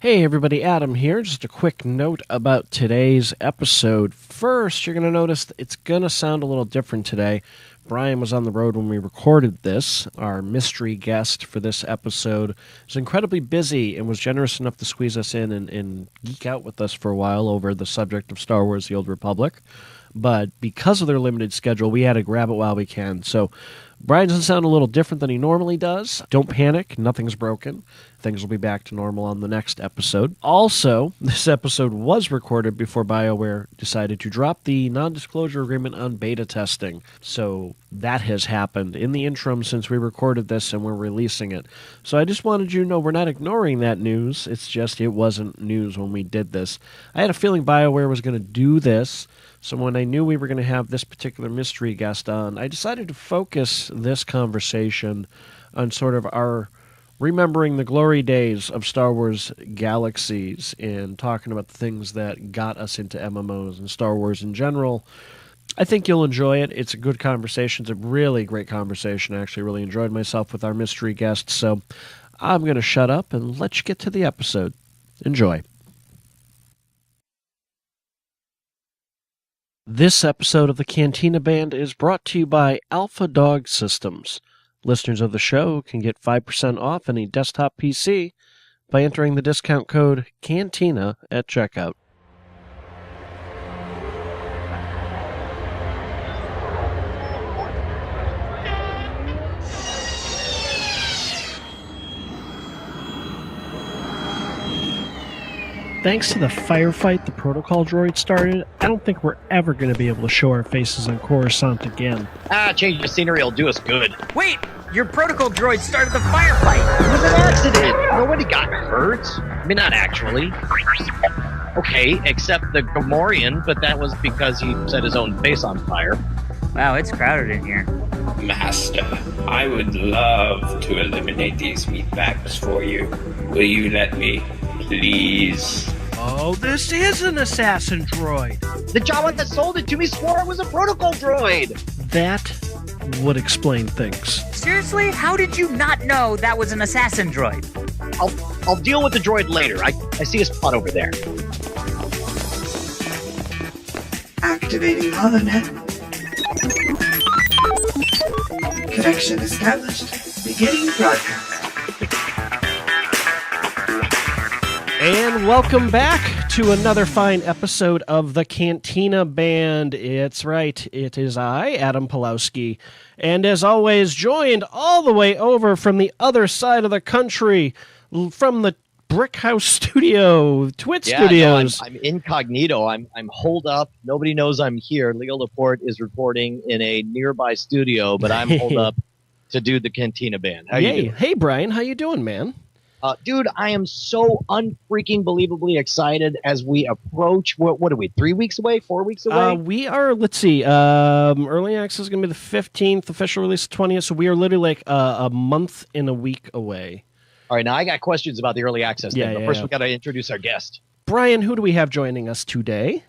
Hey everybody, Adam here. Just a quick note about today's episode. First, you're going to notice it's going to sound a little different today. Brian was on the road when we recorded this. Our mystery guest for this episode was incredibly busy and was generous enough to squeeze us in and geek out with us for a while over the subject of Star Wars: The Old Republic. But because of their limited schedule, we had to grab it while we can. So Brian doesn't sound a little different than he normally does. Don't panic. Nothing's broken. Things will be back to normal on the next episode. Also, this episode was recorded before BioWare decided to drop the non-disclosure agreement on beta testing. So that has happened in the interim since we recorded this and we're releasing it. So I just wanted you to know we're not ignoring that news. It's just it wasn't news when we did this. I had a feeling BioWare was going to do this. So when I knew we were going to have this particular mystery guest on, I decided to focus this conversation on sort of our remembering the glory days of Star Wars Galaxies and talking about the things that got us into MMOs and Star Wars in general. I think you'll enjoy it. It's a good conversation. It's a really great conversation. I actually really enjoyed myself with our mystery guest. So I'm going to shut up and let you get to the episode. Enjoy. This episode of the Cantina Band is brought to you by Alpha Dog Systems. Listeners of the show can get 5% off any desktop PC by entering the discount code CANTINA at checkout. Thanks to the firefight the protocol droid started, I don't think we're ever going to be able to show our faces on Coruscant again. Change the scenery will do us good. Wait! Your protocol droid started the firefight! It was an accident! Nobody got hurt. I mean, not actually. Okay, except the Gamorrean, but that was because he set his own face on fire. Wow, it's crowded in here. Master, I would love to eliminate these meatbags for you. Will you let me, please? Oh, this is an assassin droid. The Jawa that sold it to me swore it was a protocol droid. That would explain things. Seriously? How did you not know that was an assassin droid? I'll deal with the droid later. I see a spot over there. Activating holonet. Connection established. Beginning broadcast. And welcome back to another fine episode of the Cantina Band. It's right, it is I, Adam Pulowski, and as always, joined all the way over from the other side of the country, from the Brick House Studio, Twit Studios. No, I'm incognito. I'm holed up. Nobody knows I'm here. Leo Laporte is reporting in a nearby studio, but I'm holed up to do the Cantina Band. How you doing? Hey, Brian, how you doing, man? Dude, I am so unfreaking believably excited as we approach, what are we, 3 weeks away, 4 weeks away? We are, let's see, early access is going to be the 15th, official release the 20th, so we are literally like a month and a week away. All right, now I got questions about the early access thing, but first we got to introduce our guest. Brian, who do we have joining us today?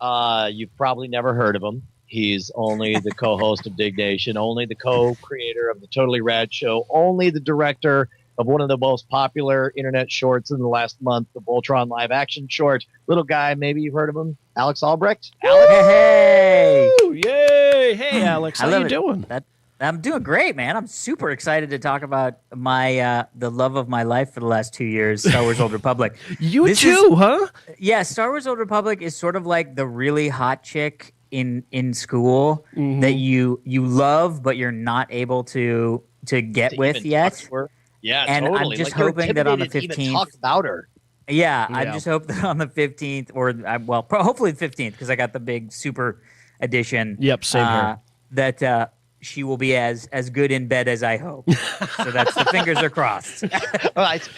You've probably never heard of him. He's only the co-host of Diggnation, only the co-creator of the Totally Rad Show, only the director of one of the most popular internet shorts in the last month, the Voltron live action short. Little guy, maybe you've heard of him, Alex Albrecht. Alex, hey! Yay! Hey, Alex, how you doing? I'm doing great, man. I'm super excited to talk about my the love of my life for the last 2 years, Star Wars: Old Republic. Huh? Yeah, Star Wars: Old Republic is sort of like the really hot chick in school that you love, but you're not able to get with yet. Yeah, and totally. I'm just hoping that on the 15th, talk about her. Yeah, I just hope that on the 15th, or hopefully the 15th, because I got the big super edition. Yep, same here. That she will be as good in bed as I hope. So that's the fingers are crossed.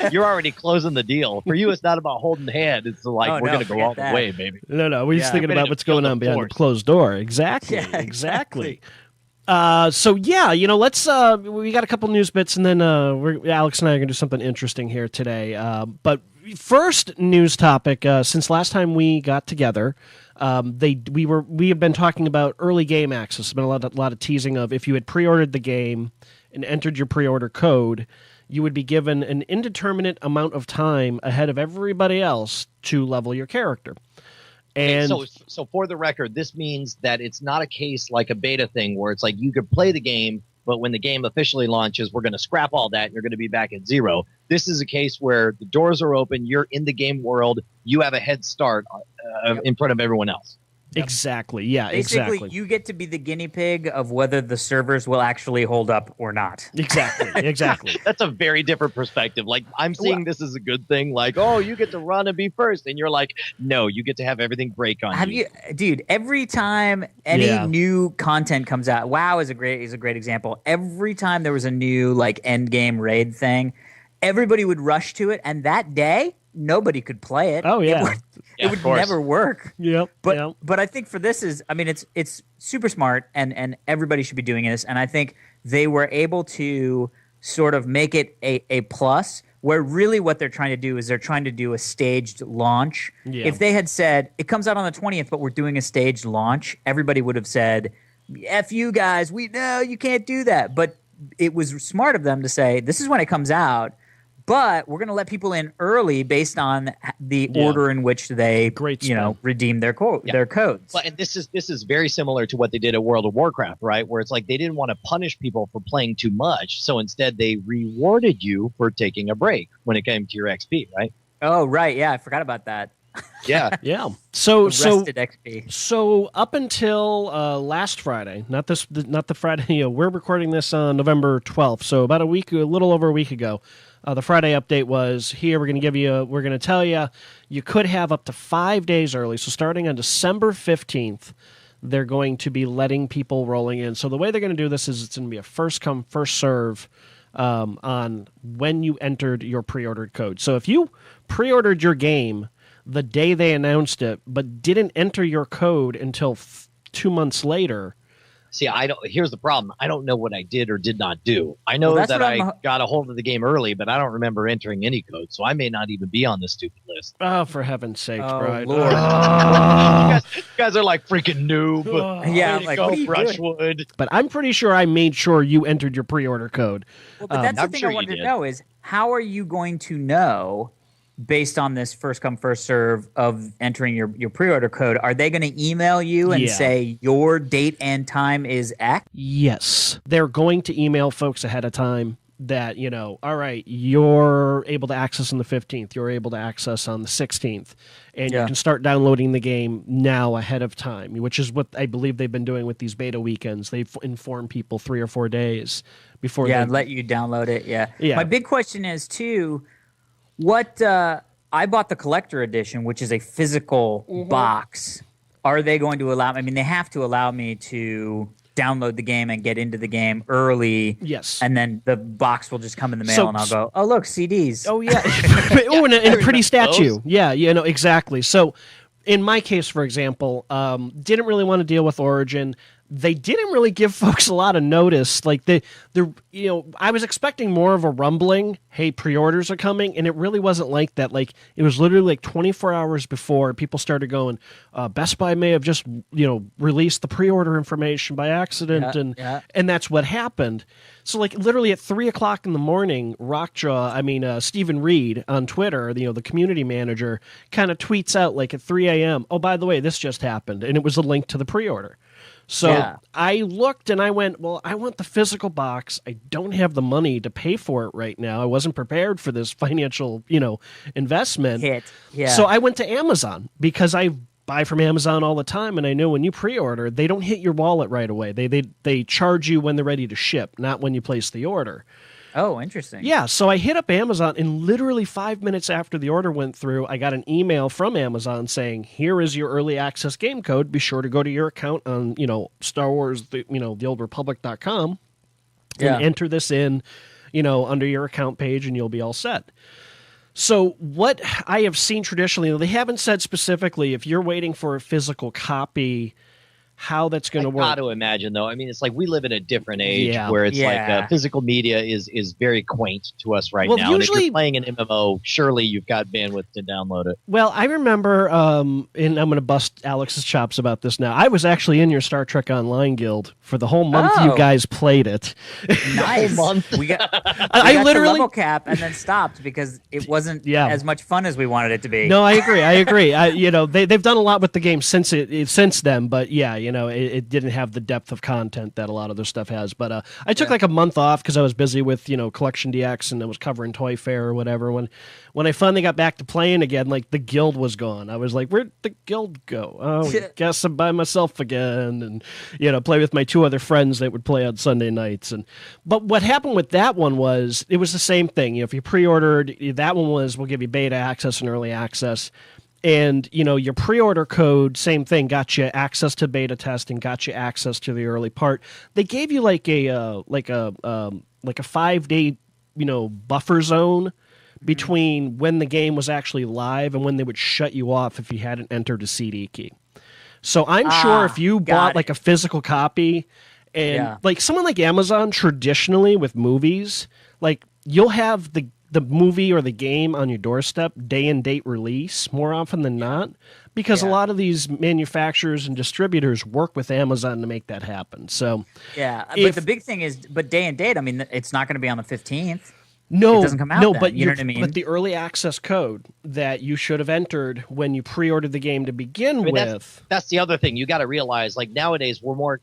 You're already closing the deal. For you, it's not about holding hand. It's like we're going to go all the way, baby. No, we're just thinking about what's going on behind the closed door. Exactly, exactly. Let's we got a couple news bits, and then Alex and I are going to do something interesting here today. But first news topic, since last time we got together, we have been talking about early game access. There's been a lot of teasing of if you had pre-ordered the game and entered your pre-order code, you would be given an indeterminate amount of time ahead of everybody else to level your character. And so for the record, this means that it's not a case like a beta thing where it's like you could play the game, but when the game officially launches, we're going to scrap all that and you're going to be back at zero. This is a case where the doors are open, you're in the game world, you have a head start in front of everyone else. Exactly. Yeah, Basically, exactly. you get to be the guinea pig of whether the servers will actually hold up or not. Exactly. That's a very different perspective. Like, I'm seeing this as a good thing. Like, oh, you get to run and be first. And you're like, no, you get to have everything break on you. Dude, every time any new content comes out, WoW is a great example. Every time there was a new like end game raid thing, everybody would rush to it. And that day, nobody could play it. Oh, yeah. It would never work. Yep. But I think for this it's super smart and everybody should be doing this. And I think they were able to sort of make it a plus where really what they're trying to do is they're trying to do a staged launch. Yeah. If they had said it comes out on the 20th, but we're doing a staged launch, everybody would have said, F you guys, we know you can't do that. But it was smart of them to say, this is when it comes out. But we're going to let people in early based on the order in which they, redeem their codes. But and this is very similar to what they did at World of Warcraft, right? Where it's like they didn't want to punish people for playing too much, so instead they rewarded you for taking a break when it came to your XP, right? Oh, right, yeah, I forgot about that. Yeah, yeah. So XP. So up until last Friday, not the Friday. We're recording this on November 12th, so about a little over a week ago. The Friday update was here. We're going to tell you, you could have up to 5 days early. So starting on December 15th, they're going to be letting people rolling in. So the way they're going to do this is it's going to be a first come, first serve on when you entered your pre-ordered code. So if you pre-ordered your game the day they announced it, but didn't enter your code until 2 months later. See, here's the problem. I don't know what I did or did not do. I know that I got a hold of the game early, but I don't remember entering any code, so I may not even be on this stupid list. Oh, for heaven's sake, Brian. Lord. You guys are like freaking noob. Yeah, I'm like, go, what are you Brushwood. doing? But I'm pretty sure I made sure you entered your pre-order code. Well, but that's the thing I wanted to know is how are you going to know based on this first come first serve of entering your pre-order code? Are they going to email you and say your date and time is X? Yes, they're going to email folks ahead of time that, all right, you're able to access on the 15th, you're able to access on the 16th, and you can start downloading the game now ahead of time, which is what I believe they've been doing with these beta weekends. They've informed people 3 or 4 days before they let you download it. Yeah. My big question is too, I bought the collector edition, which is a physical box. Are they going to allow? I mean, they have to allow me to download the game and get into the game early. Yes, and then the box will just come in the mail, and I'll go, "Oh, look, CDs." Oh yeah, and a pretty statue. Yeah, exactly. So, in my case, for example, didn't really want to deal with Origin. They didn't really give folks a lot of notice. Like I was expecting more of a rumbling. Hey, pre-orders are coming, and it really wasn't like that. Like it was literally like 24 hours before people started going. Best Buy may have just released the pre-order information by accident, and that's what happened. So like literally at 3:00 in the morning, Stephen Reed on Twitter, the community manager, kind of tweets out like at 3 a.m. Oh, by the way, this just happened, and it was a link to the pre-order. So I looked and I went, well, I want the physical box. I don't have the money to pay for it right now. I wasn't prepared for this financial, investment. So I went to Amazon because I buy from Amazon all the time, and I know when you pre-order, they don't hit your wallet right away. They charge you when they're ready to ship, not when you place the order. Oh, interesting. Yeah, so I hit up Amazon, and literally 5 minutes after the order went through, I got an email from Amazon saying, here is your early access game code. Be sure to go to your account on, Star Wars, theoldrepublic.com and enter this in, under your account page, and you'll be all set. So what I have seen traditionally, they haven't said specifically if you're waiting for a physical copy how that's going to I work. got to imagine, though. I mean, it's like we live in a different age Yeah. where it's Yeah. like physical media is very quaint to us right Well, now. And if usually- you're playing an MMO, surely you've got bandwidth to download it. Well, I remember, and I'm going to bust Alex's chops about this now. I was actually in your Star Trek Online guild for the whole month you Oh. guys played it. Nice. month. We got, I got literally- to level cap and then stopped because it wasn't as much fun as we wanted it to be. No, I agree. They've done a lot with the game since then, but yeah, it didn't have the depth of content that a lot of their stuff has. But I took like a month off because I was busy with Collection DX and I was covering Toy Fair or whatever. When I finally got back to playing again, like the guild was gone. I was like, where'd the guild go? Oh, I guess I'm by myself again, and play with my two other friends that would play on Sunday nights. But what happened with that one was it was the same thing. If you pre-ordered, that one was we'll give you beta access and early access. And your pre-order code, same thing, got you access to beta testing, got you access to the early part. They gave you like a 5-day buffer zone between when the game was actually live and when they would shut you off if you hadn't entered a CD key. So I'm sure if you bought like a physical copy, and like someone like Amazon traditionally with movies, like you'll have the movie or the game on your doorstep day and date release more often than not, because a lot of these manufacturers and distributors work with Amazon to make that happen. So but the big thing is, day and date, I mean, it's not going to be on the 15th. No, it doesn't come out no, then, but you know what I mean? But the early access code that you should have entered when you pre-ordered the game to begin with. That's the other thing. You got to realize, like nowadays, we're more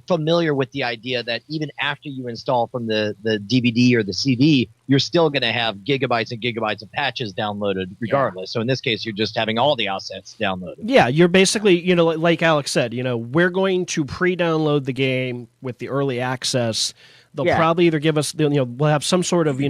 familiar with the idea that even after you install from the DVD or the CD, you're still going to have gigabytes and gigabytes of patches downloaded regardless. So in this case, you're just having all the assets downloaded. Yeah, you're basically, like Alex said, we're going to pre-download the game with the early access. They'll probably either give us, we'll have some sort of,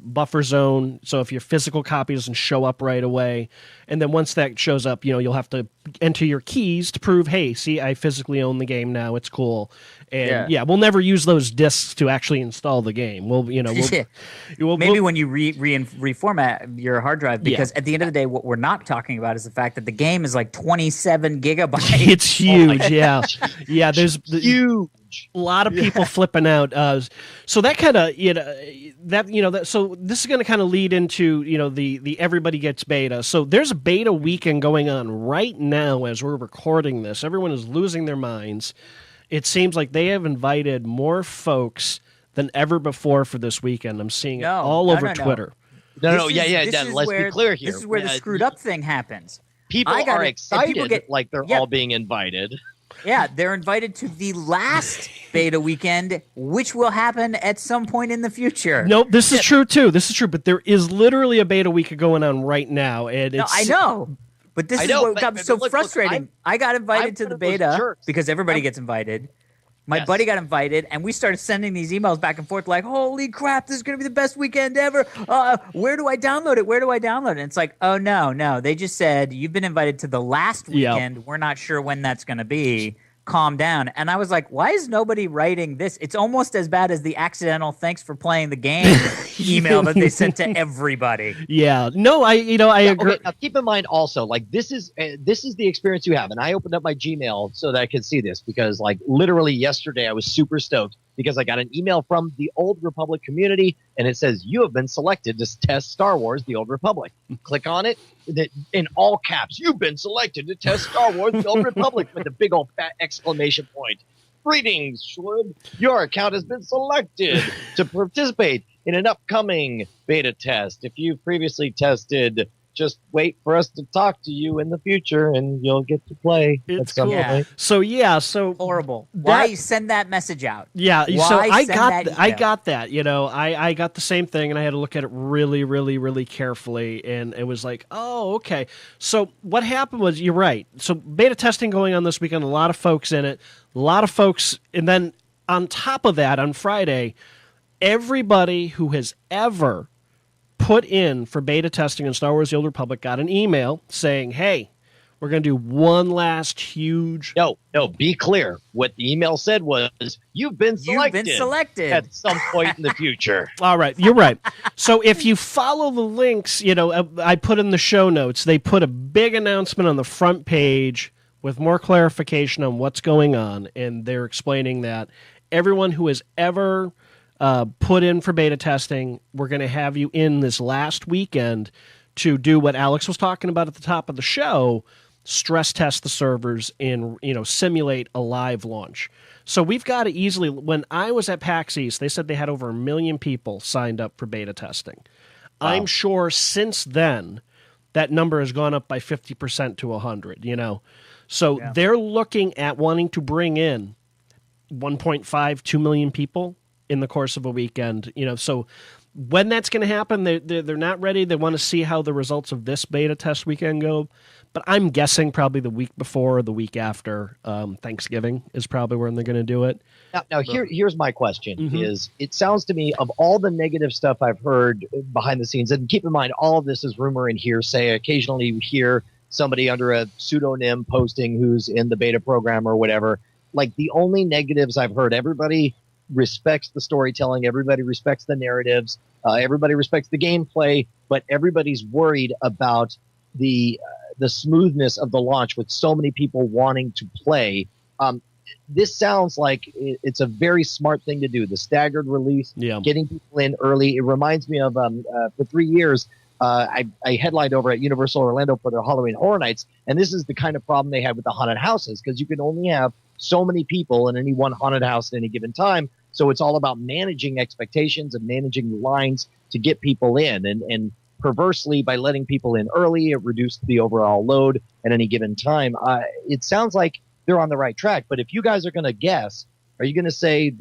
buffer zone. So if your physical copy doesn't show up right away, and then once that shows up, you'll have to enter your keys to prove, hey, see, I physically own the game now. It's cool. And we'll never use those discs to actually install the game. We'll, maybe when you reformat your hard drive, because at the end of the day, what we're not talking about is the fact that the game is like 27 gigabytes. It's huge. Yeah. There's huge. A lot of people flipping out. So that kind of, so this is going to kind of lead into, the everybody gets beta. So there's a beta weekend going on right now as we're recording this. Everyone is losing their minds. It seems like they have invited more folks than ever before for this weekend. I'm seeing it all over Twitter. Let's be clear here. This is where the screwed up thing happens. People are excited like they're all being invited. Yeah, they're invited to the last beta weekend, which will happen at some point in the future. Nope, this is true too. This is true, but there is literally a beta weekend going on right now, and it's. No, I know, but this is what got so frustrating. I got invited to the beta because everybody gets invited. My buddy got invited, and we started sending these emails back and forth like, holy crap, this is going to be the best weekend ever. Where do I download it? Where do I download it? And it's like, oh, no. They just said, you've been invited to the last weekend. Yep. We're not sure when that's going to be. Calm down. And I was like, why is nobody writing this? It's almost as bad as the accidental thanks for playing the game email that they sent to everybody. Yeah. No, I agree. Okay, now keep in mind also, like this is the experience you have. And I opened up my Gmail so that I could see this because like literally yesterday I was super stoked because I got an email from the Old Republic community and it says, you have been selected to test Star Wars The Old Republic. Click on it. In all caps, you've been selected to test Star Wars The Old Republic with a big old fat exclamation point. Greetings, Schwood. Your account has been selected to participate in an upcoming beta test. If you previously tested, just wait for us to talk to you in the future and you'll get to play. It's cool. Yeah. So horrible. Why send that message out? Yeah. Why so I got that. I got the same thing and I had to look at it really, really, really carefully. And it was like, oh, okay. So what happened was, you're right. So beta testing going on this weekend, a lot of folks in it, and then on top of that, on Friday, everybody who has ever put in for beta testing on Star Wars The Old Republic got an email saying, hey, we're going to do one last huge... No, be clear. What the email said was, you've been selected at some point in the future. All right, you're right. So if you follow the links, I put in the show notes, they put a big announcement on the front page with more clarification on what's going on, and they're explaining that everyone who has ever put in for beta testing, we're going to have you in this last weekend to do what Alex was talking about at the top of the show, stress test the servers and simulate a live launch. So we've got to easily, when I was at PAX East, they said they had over 1 million people signed up for beta testing. Wow. I'm sure since then that number has gone up by 50% to 100, So they're looking at wanting to bring in 1.5, 2 million people in the course of a weekend, so when that's going to happen, they're not ready. They want to see how the results of this beta test weekend go. But I'm guessing probably the week before or the week after Thanksgiving is probably when they're going to do it. Now here's my question is, it sounds to me of all the negative stuff I've heard behind the scenes, and keep in mind, all of this is rumor and hearsay. Occasionally you hear somebody under a pseudonym posting who's in the beta program or whatever. Like, the only negatives I've heard, everybody respects the storytelling, everybody respects the narratives, everybody respects the gameplay, but everybody's worried about the smoothness of the launch with so many people wanting to play. This sounds like it's a very smart thing to do. The staggered release, getting people in early. It reminds me of for 3 years, I headlined over at Universal Orlando for their Halloween Horror Nights, and this is the kind of problem they had with the haunted houses, because you can only have so many people in any one haunted house at any given time. So it's all about managing expectations and managing lines to get people in. And perversely, by letting people in early, it reduced the overall load at any given time. It sounds like they're on the right track. But if you guys are going to guess, are you going to say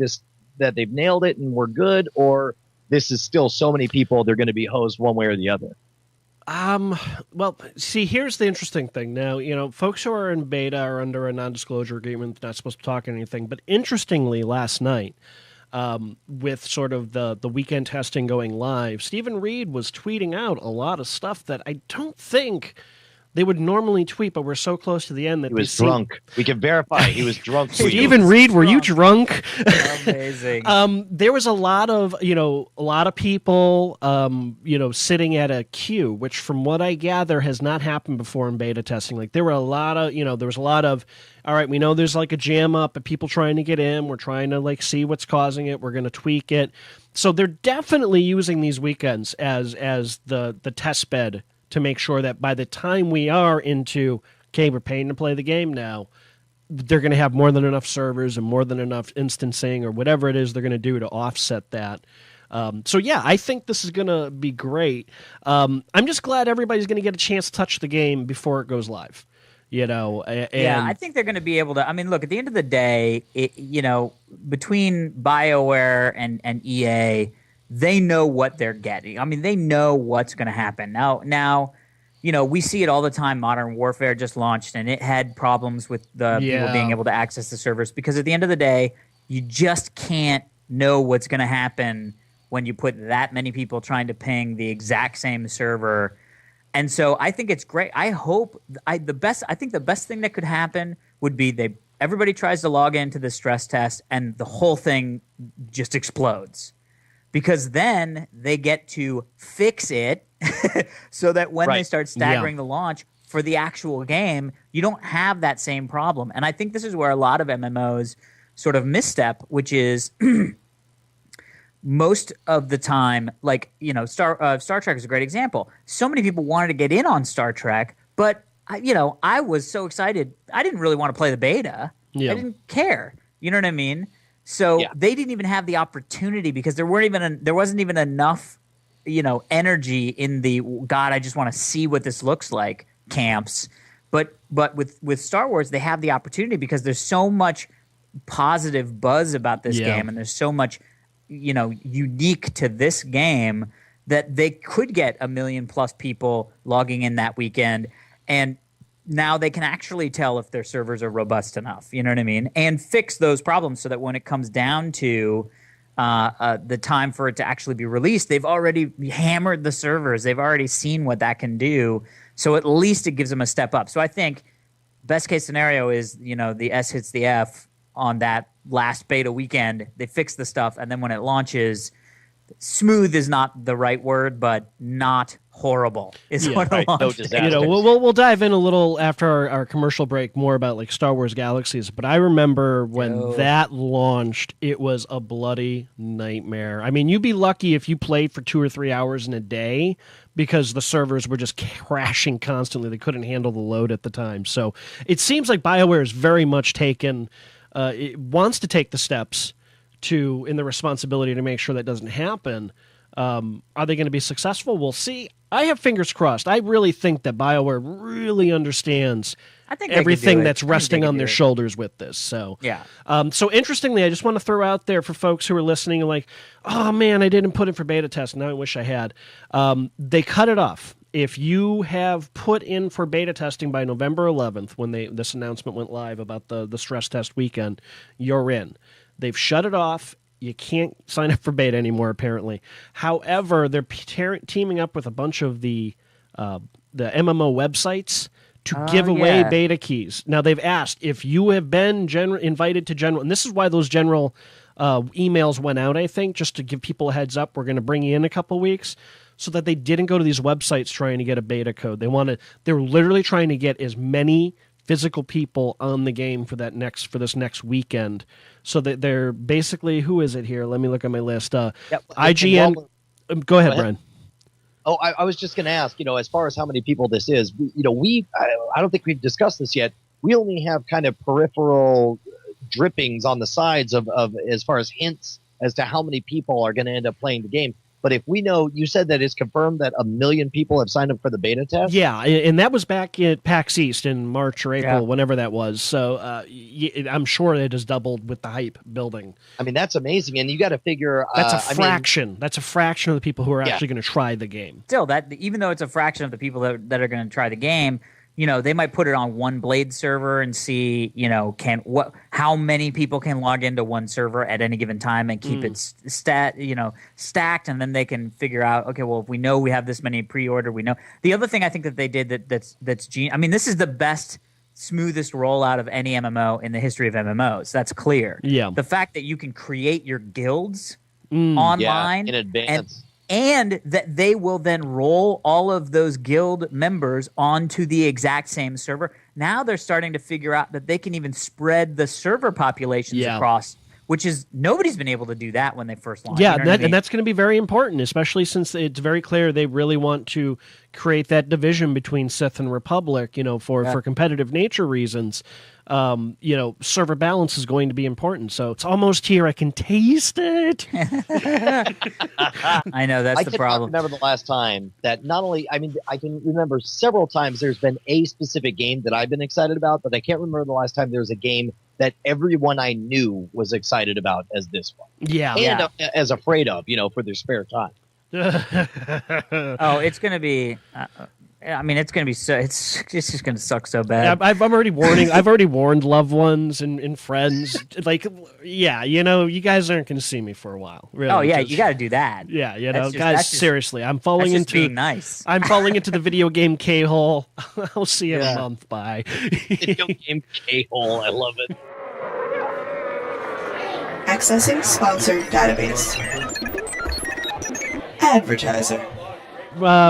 that they've nailed it and we're good, or this is still so many people they're going to be hosed one way or the other? Well, see, here's the interesting thing. Now, folks who are in beta are under a non-disclosure agreement, not supposed to talk anything. But interestingly, last night, with sort of the weekend testing going live, Stephen Reed was tweeting out a lot of stuff that I don't think they would normally tweet, but we're so close to the end that he was drunk. We can verify he was drunk. Stephen Reed, were you drunk? Amazing. There was a lot of people, sitting at a queue, which from what I gather has not happened before in beta testing. Like, there were a lot of, all right, we know there's like a jam up of people trying to get in. We're trying to see what's causing it. We're going to tweak it. So they're definitely using these weekends as the test bed to make sure that by the time we are into, okay, we're paying to play the game now, they're going to have more than enough servers and more than enough instancing or whatever it is they're going to do to offset that. I think this is going to be great. I'm just glad everybody's going to get a chance to touch the game before it goes live. I think they're going to be able to. I mean, look, at the end of the day, between BioWare and EA, they know what they're getting. I mean, they know what's going to happen. Now, we see it all the time. Modern Warfare just launched, and it had problems with the people being able to access the servers, because at the end of the day, you just can't know what's going to happen when you put that many people trying to ping the exact same server. And so I think it's great. I think the best thing that could happen would be everybody tries to log into the stress test and the whole thing just explodes. Because then they get to fix it so that when they start staggering the launch for the actual game, you don't have that same problem. And I think this is where a lot of MMOs sort of misstep, which is most of the time, Star Trek is a great example. So many people wanted to get in on Star Trek, but I was so excited. I didn't really want to play the beta. I didn't care. You know what I mean? So they didn't even have the opportunity, because there wasn't even enough, energy in the God, I just want to see what this looks like camps. But with Star Wars, they have the opportunity because there's so much positive buzz about this game, and there's so much, unique to this game, that they could get 1 million plus people logging in that weekend. And now they can actually tell if their servers are robust enough, you know what I mean? And fix those problems so that when it comes down to the time for it to actually be released, they've already hammered the servers. They've already seen what that can do. So at least it gives them a step up. So I think best case scenario is, the S hits the F on that last beta weekend. They fix the stuff, and then when it launches, smooth is not the right word, but not horrible. Is Yeah, what right. a launch No day disaster. You know, is. we'll dive in a little after our commercial break more about like Star Wars Galaxies. But I remember when Yo. that launched, it was a bloody nightmare. I mean, you'd be lucky if you played for 2 or 3 hours in a day because the servers were just crashing constantly. They couldn't handle the load at the time. So it seems like BioWare is very much taken. It wants to take the steps in the responsibility to make sure that doesn't happen. Are they going to be successful? We'll see. I have fingers crossed. I really think that BioWare really understands I think they can everything do it. that's I think resting they on can their do it. shoulders with this. So Yeah. So interestingly, I just want to throw out there for folks who are listening and like, oh man, I didn't put in for beta test. Now I wish I had. They cut it off. If you have put in for beta testing by November 11th, when this announcement went live about the stress test weekend, you're in. They've shut it off. You can't sign up for beta anymore, apparently. However, they're teaming up with a bunch of the MMO websites to give away yeah. beta keys. Now, they've asked if you have been invited to general, and this is why those general emails went out, I think, just to give people a heads up. We're going to bring you in a couple weeks so that they didn't go to these websites trying to get a beta code. They're literally trying to get as many physical people on the game for this next weekend. So that they're basically, who is it here? Let me look at my list. IGN. Go ahead, Brian. Oh, I was just going to ask, as far as how many people this is, I don't think we've discussed this yet. We only have kind of peripheral drippings on the sides of as far as hints as to how many people are going to end up playing the game. But if we know, you said that it's confirmed that 1 million people have signed up for the beta test? Yeah, and that was back at PAX East in March or April, Yeah. whenever that was. So I'm sure it has doubled with the hype building. I mean, that's amazing. And you got to figure... That's a fraction. That's a fraction of the people who are Yeah. actually going to try the game. Still, that even though it's a fraction of the people that are going to try the game, they might put it on one Blade server and see, how many people can log into one server at any given time and keep it stacked, and then they can figure out, okay, well, if we know we have this many pre-order, we know. The other thing I think that they did that's genius. I mean, this is the best, smoothest rollout of any MMO in the history of MMOs. That's clear. Yeah. The fact that you can create your guilds Yeah, online in advance. and that they will then roll all of those guild members onto the exact same server. Now they're starting to figure out that they can even spread the server populations Yeah. across, which is nobody's been able to do that when they first launched. Yeah, You know what I mean? and that's going to be very important, especially since it's very clear they really want to create that division between Sith and Republic, for competitive nature reasons. Server balance is going to be important. So it's almost here. I can taste it. I know that's I the cannot problem. remember the last time that I can remember several times there's been a specific game that I've been excited about, but I can't remember the last time there was a game that everyone I knew was excited about as this one. Yeah. And as afraid of, for their spare time. Oh, it's going to be. It's going to be so. It's just going to suck so bad. I'm already warning. I've already warned loved ones and friends. Like, you guys aren't going to see me for a while. Really. Oh yeah, you got to do that. Yeah, That's just- guys. that's just- Seriously, I'm That's falling just into being nice. I'm falling into the video game K-hole. I'll see you in a month. Bye. Video game K-hole. I love it. Accessing sponsored database. Advertiser.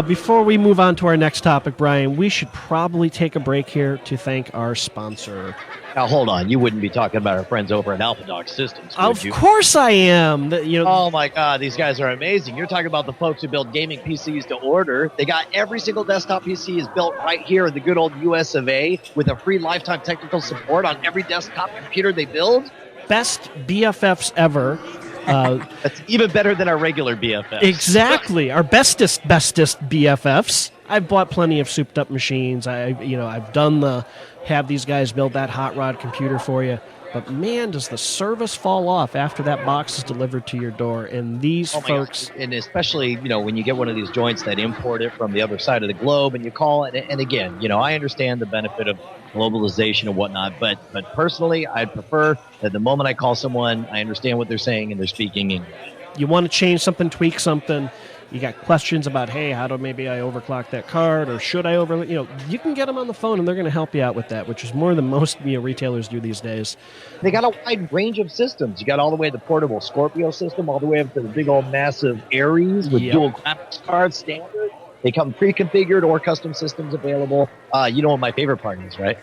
Before we move on to our next topic, Brian, we should probably take a break here to thank our sponsor. Now, hold on. You wouldn't be talking about our friends over at Alpha Dog Systems, would Of you? course I am. Oh my God, these guys are amazing. You're talking about the folks who build gaming PCs to order. They got every single desktop PC is built right here in the good old US of A with a free lifetime technical support on every desktop computer they build. Best BFFs ever. That's even better than our regular BFFs. Exactly. Our bestest BFFs. I've bought plenty of souped up machines. I've done have these guys build that hot rod computer for you. But man, does the service fall off after that box is delivered to your door. And these folks... gosh. And especially, when you get one of these joints that import it from the other side of the globe and you call it, and again, I understand the benefit of globalization and whatnot, but personally, I'd prefer that the moment I call someone, I understand what they're saying and they're speaking English. You want to change something, tweak something, you got questions about, hey, how do maybe I overclock that card, or should I you can get them on the phone and they're going to help you out with that, which is more than most retailers do these days. They got a wide range of systems. You got all the way to the portable Scorpio system, all the way up to the big old massive Aries with dual graphics cards standard. They come pre-configured or custom systems available. You know what my favorite part is, right?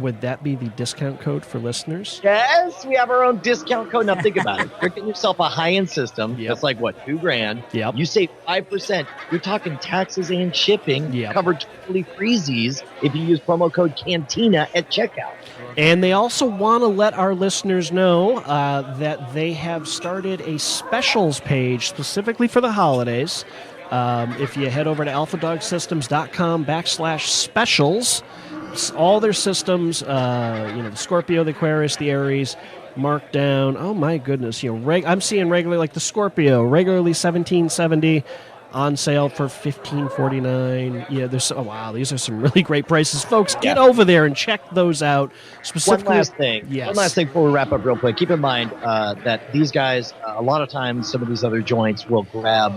Would that be the discount code for listeners? Yes, we have our own discount code. Now think about it. You're getting yourself a high-end system. Yep. That's like, what, $2,000? Yep. You save 5%. You're talking taxes and shipping. Yep. Covered totally freezies if you use promo code Cantina at checkout. And they also want to let our listeners know that they have started a specials page specifically for the holidays. If you head over to alphadogsystems.com/specials, all their systems, the Scorpio, the Aquarius, the Aries, marked down. Oh my goodness! I'm seeing regularly, like the Scorpio, regularly $1,770, on sale for $1,549. Yeah, these are some really great prices, folks. Get over there and check those out. Specifically, One last thing. Yes. One last thing before we wrap up real quick. Keep in mind that these guys, a lot of times, some of these other joints will grab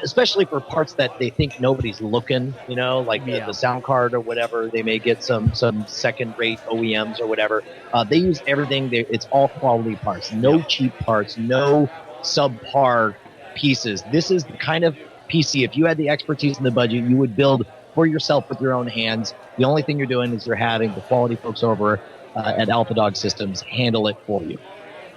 especially for parts that they think nobody's looking, like the sound card or whatever. They may get some second-rate OEMs or whatever. They use everything. It's all quality parts. No cheap parts. No subpar pieces. This is the kind of PC, if you had the expertise and the budget, you would build for yourself with your own hands. The only thing you're doing is you're having the quality folks over at Alpha Dog Systems handle it for you.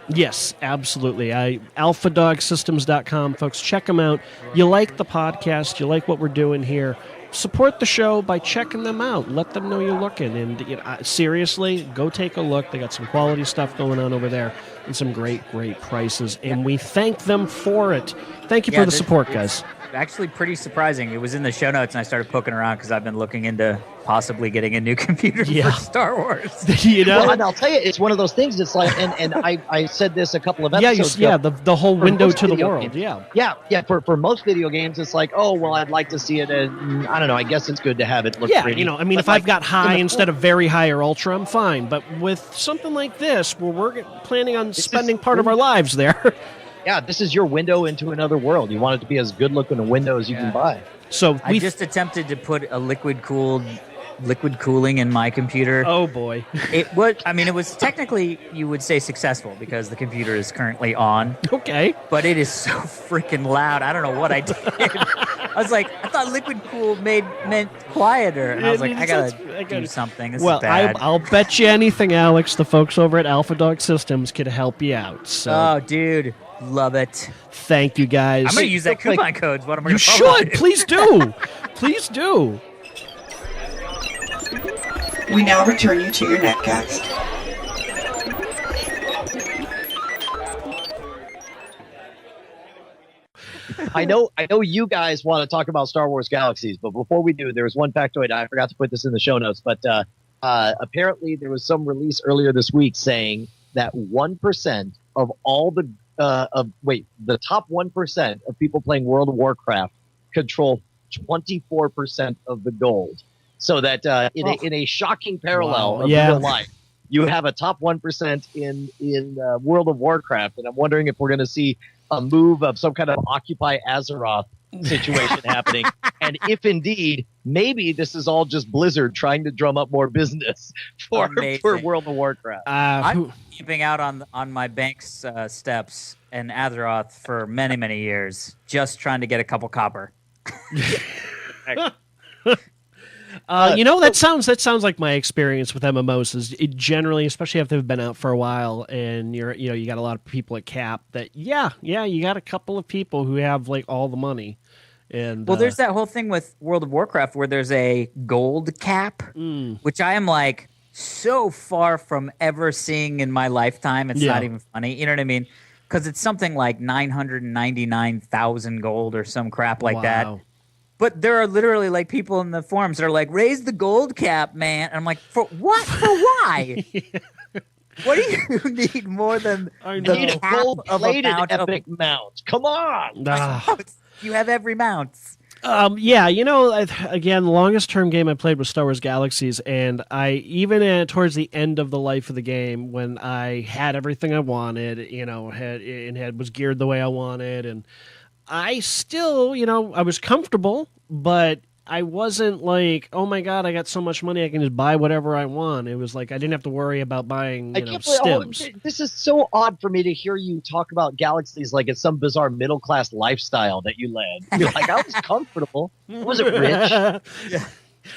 Yes, absolutely. alphadogsystems.com, folks. Check them out. You like the podcast, you like what we're doing here, support the show by checking them out. Let them know you're looking. And seriously, go take a look. They got some quality stuff going on over there and some great, great prices. And we thank them for it. Thank you for the support, guys. Actually pretty surprising. It was in the show notes, and I started poking around because I've been looking into possibly getting a new computer for Star Wars. Well, and I'll tell you, it's one of those things. It's like, and I said this a couple of episodes ago. The whole window to the world. Games, For most video games, it's like, oh, well, I'd like to see it. And I don't know. I guess it's good to have it look pretty. If I've got high instead of very high or ultra, I'm fine. But with something like this, where we're planning on spending part of our lives there. Yeah, this is your window into another world. You want it to be as good looking a window as you can buy. So I just attempted to put a liquid cooling in my computer. Oh boy. It was technically, you would say, successful because the computer is currently on. Okay. But it is so freaking loud. I don't know what I did. I was like, I thought liquid cool meant quieter. And I was like, I gotta do something. This is bad. I'll bet you anything, Alex, the folks over at Alpha Dog Systems could help you out. So. Oh, dude. Love it. Thank you, guys. I'm going to use that coupon code. What am I going to You should. Please do. Please do. We now return you to your netcast. I know you guys want to talk about Star Wars Galaxies, but before we do, there's one factoid. I forgot to put this in the show notes, but apparently there was some release earlier this week saying that 1% of all the top 1% of people playing World of Warcraft control 24% of the gold. So that in a shocking parallel of real life, you have a top 1% in World of Warcraft, and I'm wondering if we're going to see a move of some kind of Occupy Azeroth situation happening, and if indeed, maybe this is all just Blizzard trying to drum up more business for World of Warcraft. I'm keeping out on my bank's steps in Azeroth for many, many years, just trying to get a couple copper. That sounds like my experience with MMOs is it generally, especially if they've been out for a while, and you got a lot of people at cap that you got a couple of people who have like all the money. And there's that whole thing with World of Warcraft where there's a gold cap, which I am like so far from ever seeing in my lifetime. It's not even funny. You know what I mean? Because it's something like 999,000 gold or some crap like that. But there are literally like people in the forums that are like, raise the gold cap, man. And I'm like, for what? For why? What do you need more than the gold-plated epic mount? Come on! You have every mount. Again, the longest term game I played was Star Wars Galaxies, and I even towards the end of the life of the game, when I had everything I wanted, was geared the way I wanted, and I still, I was comfortable, but I wasn't like, oh my god, I got so much money I can just buy whatever I want. It was like I didn't have to worry about buying stims. This is so odd for me to hear you talk about Galaxies like it's some bizarre middle class lifestyle that you led. You're like, I was comfortable. I wasn't rich. Yeah.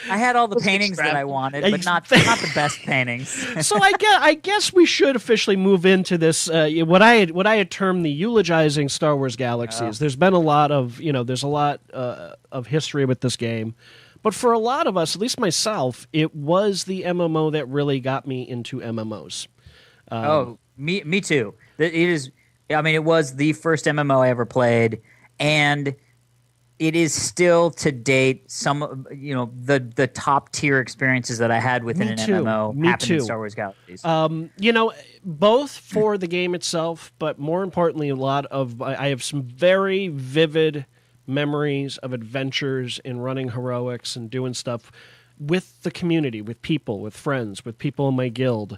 I had all the paintings that I wanted, but not the best paintings. So I guess we should officially move into this. What I had termed the eulogizing Star Wars Galaxies. There's been a lot of there's a lot of history with this game, but for a lot of us, at least myself, it was the MMO that really got me into MMOs. Me too. It is. I mean, it was the first MMO I ever played, and it is still to date some the top tier experiences that I had within an MMO happened in Star Wars Galaxies. Both for the game itself, but more importantly, I have some very vivid memories of adventures in running heroics and doing stuff with the community, with people, with friends, with people in my guild.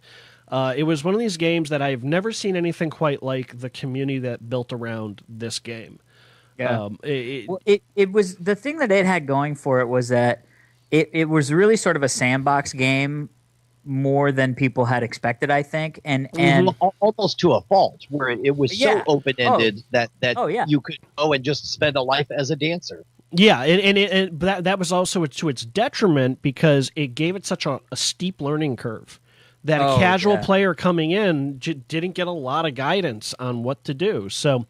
It was one of these games that I've never seen anything quite like the community that built around this game. Yeah. It was the thing that it had going for it was that it was really sort of a sandbox game more than people had expected, I think, and almost to a fault, where it was so open ended that you could go and just spend a life as a dancer. Yeah, and that was also to its detriment because it gave it such a steep learning curve that a casual player coming in didn't get a lot of guidance on what to do. So.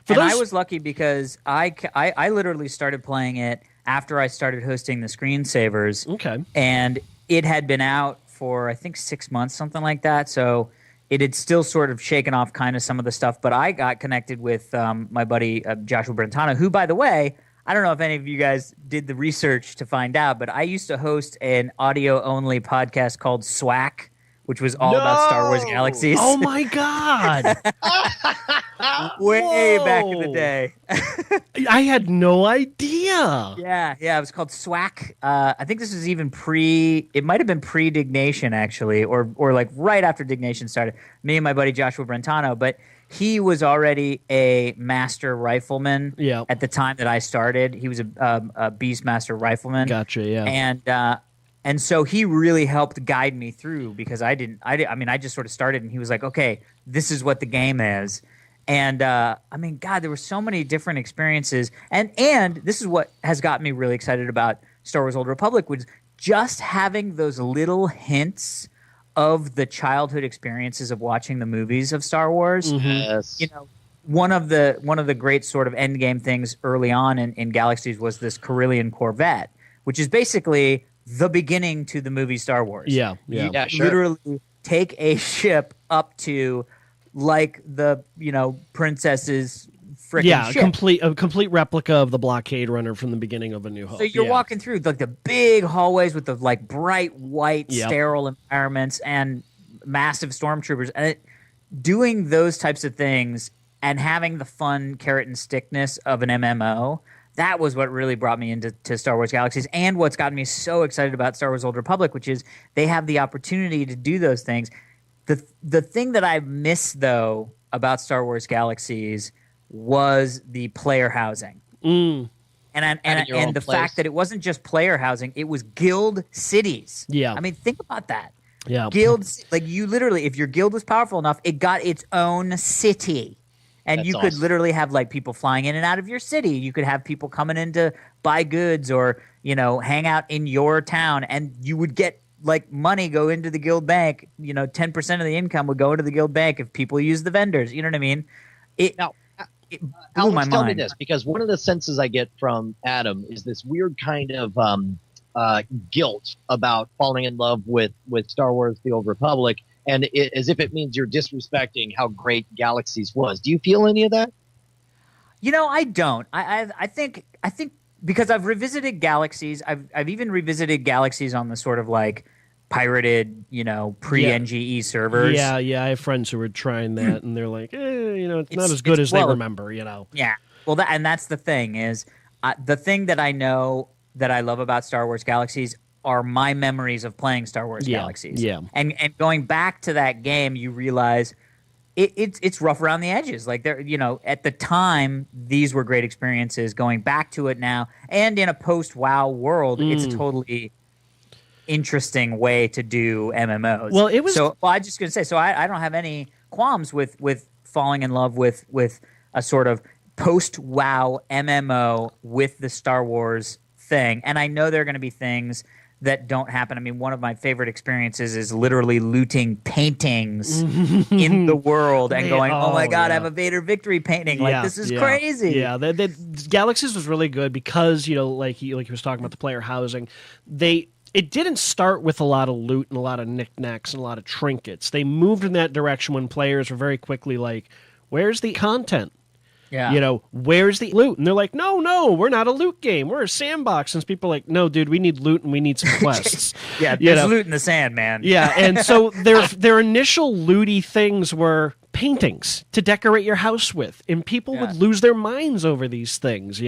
I was lucky because I literally started playing it after I started hosting the screensavers. Okay. And it had been out for, I think, 6 months, something like that. So it had still sort of shaken off kind of some of the stuff. But I got connected with my buddy Joshua Brentano, who, by the way, I don't know if any of you guys did the research to find out, but I used to host an audio-only podcast called SWAC, which was all about Star Wars Galaxies. Oh, my God. Way back in the day. I had no idea. Yeah. It was called SWAC. I think this was even it might have been pre-Diggnation, actually, or like right after Diggnation started. Me and my buddy Joshua Brentano, but he was already a master rifleman at the time that I started. He was a Beastmaster rifleman. Gotcha, yeah. And so he really helped guide me through because I just sort of started and he was like, okay, this is what the game is. And God, there were so many different experiences. And this is what has got me really excited about Star Wars Old Republic, was just having those little hints of the childhood experiences of watching the movies of Star Wars. Mm-hmm. Yes. One of the great sort of end game things early on in Galaxies was this Corellian Corvette, which is basically the beginning to the movie Star Wars. Yeah, You sure. literally take a ship up to like the princess's freaking ship. A complete replica of the blockade runner from the beginning of A New Hope. So you're walking through like the big hallways with the like bright white sterile environments and massive stormtroopers, and doing those types of things and having the fun carrot and stickness of an MMO. That was what really brought me into Star Wars Galaxies, and what's gotten me so excited about Star Wars Old Republic, which is they have the opportunity to do those things. The thing that I miss, though, about Star Wars Galaxies was the player housing. Mm. And the fact that it wasn't just player housing, it was guild cities. Yeah. I mean, think about that. Yeah. Guilds, like you literally, if your guild was powerful enough, it got its own city. And That's you could awesome. literally have like people flying in and out of your city. You could have people coming in to buy goods or, hang out in your town, and you would get like money go into the guild bank. 10% of the income would go into the guild bank if people use the vendors. You know what I mean? It blew my Alex, tell me mind. this, because one of the senses I get from Adam is this weird kind of guilt about falling in love with Star Wars: The Old Republic, and as if it means you're disrespecting how great Galaxies was. Do you feel any of that? I don't. I think because I've revisited Galaxies, I've even revisited Galaxies on the sort of like pirated, pre-NGE servers. Yeah, I have friends who were trying that, and they're like, it's not as good as they remember, Yeah. Well, that's the thing is, the thing that I know that I love about Star Wars Galaxies are my memories of playing Star Wars Galaxies. Yeah. And going back to that game, you realize it's rough around the edges. Like there, at the time, these were great experiences. Going back to it now, and in a post WoW world, it's a totally interesting way to do MMOs. Well, it was. So I just gonna say. So I don't have any qualms with falling in love with a sort of post WoW MMO with the Star Wars thing. And I know there are going to be things that don't happen. I mean, one of my favorite experiences is literally looting paintings in the world and going, "Oh my god, I have a Vader victory painting! Like this is crazy." Yeah, the Galaxies was really good because like he was talking about the player housing. It didn't start with a lot of loot and a lot of knickknacks and a lot of trinkets. They moved in that direction when players were very quickly like, "Where's the content? Yeah. Where's the loot?" And they're like, no, we're not a loot game. We're a sandbox. And people are like, "No, dude, we need loot and we need some quests." There's loot in the sand, man. Yeah, and so their initial looty things were paintings to decorate your house with, and people would lose their minds over these things,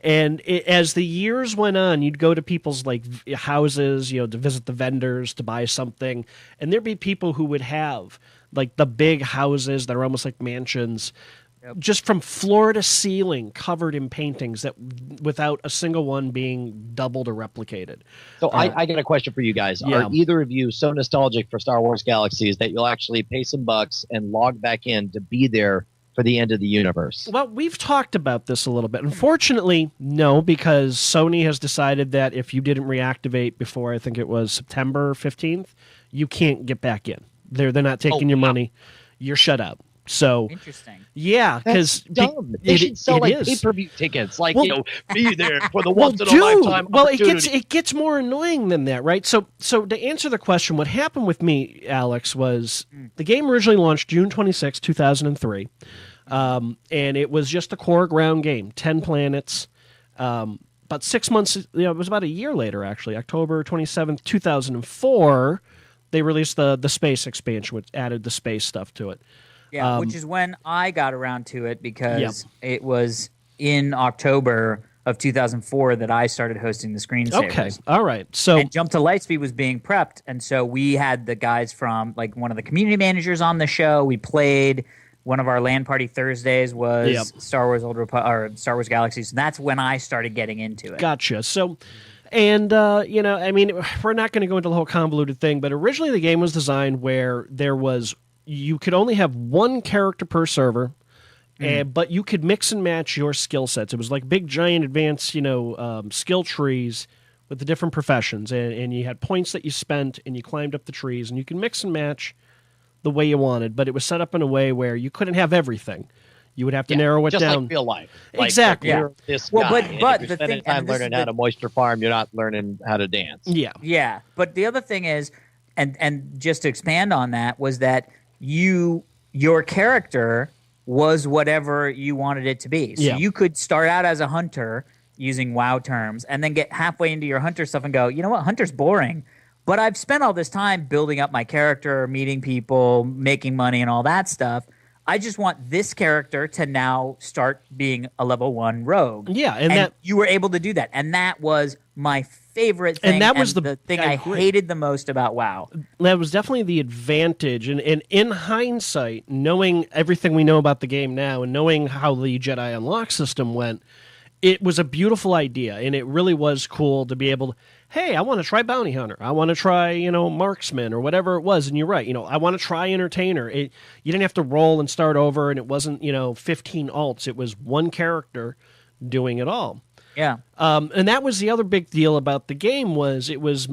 And as the years went on, you'd go to people's like houses, to visit the vendors to buy something, and there'd be people who would have like the big houses that are almost like mansions. Just from floor to ceiling, covered in paintings that, without a single one being doubled or replicated. So I got a question for you guys. Yeah. Are either of you so nostalgic for Star Wars Galaxies that you'll actually pay some bucks and log back in to be there for the end of the universe? Well, we've talked about this a little bit. Unfortunately, no, because Sony has decided that if you didn't reactivate before, I think it was September 15th, you can't get back in. They're not taking your money. You're shut out. So interesting. Yeah, because dumb. They should sell pay-per-view tickets, be there for the once in a lifetime. Well, it gets more annoying than that, right? So to answer the question, what happened with me, Alex, was the game originally launched June 26, 2003, and it was just a core ground game, 10 planets. About 6 months, it was about a year later, actually, October 27th, 2004, they released the space expansion, which added the space stuff to it. Yeah, which is when I got around to it because it was in October of 2004 that I started hosting the screensavers. Okay, all right. So and Jump to Lightspeed was being prepped, and so we had the guys from like one of the community managers on the show. We played. One of our LAN party Thursdays was Star Wars or Star Wars Galaxies. And that's when I started getting into it. Gotcha. So. And, I mean, we're not going to go into the whole convoluted thing, but originally the game was designed where you could only have one character per server, but you could mix and match your skill sets. It was like big, giant, advanced, skill trees with the different professions. And you had points that you spent, and you climbed up the trees, and you could mix and match the way you wanted. But it was set up in a way where you couldn't have everything. You would have to narrow it just down. Like real life. Exactly. You're this guy, but if the you're spending thing, time learning how to moisture farm, you're not learning how to dance. Yeah. Yeah. But the other thing is, and just to expand on that, was that your character was whatever you wanted it to be. So you could start out as a hunter using WoW terms and then get halfway into your hunter stuff and go, you know what, hunter's boring. But I've spent all this time building up my character, meeting people, making money and all that stuff. I just want this character to now start being a level 1 rogue. Yeah, and that you were able to do that. And that was my favorite thing. And that was the thing I hated the most about WoW. That was definitely the advantage. And in hindsight, knowing everything we know about the game now and knowing how the Jedi Unlock system went, it was a beautiful idea. And it really was cool to be able to, hey, I want to try Bounty Hunter. I want to try, Marksman or whatever it was. And you're right. I want to try Entertainer. You didn't have to roll and start over, and it wasn't, 15 alts. It was one character doing it all. Yeah. And that was the other big deal about the game was it was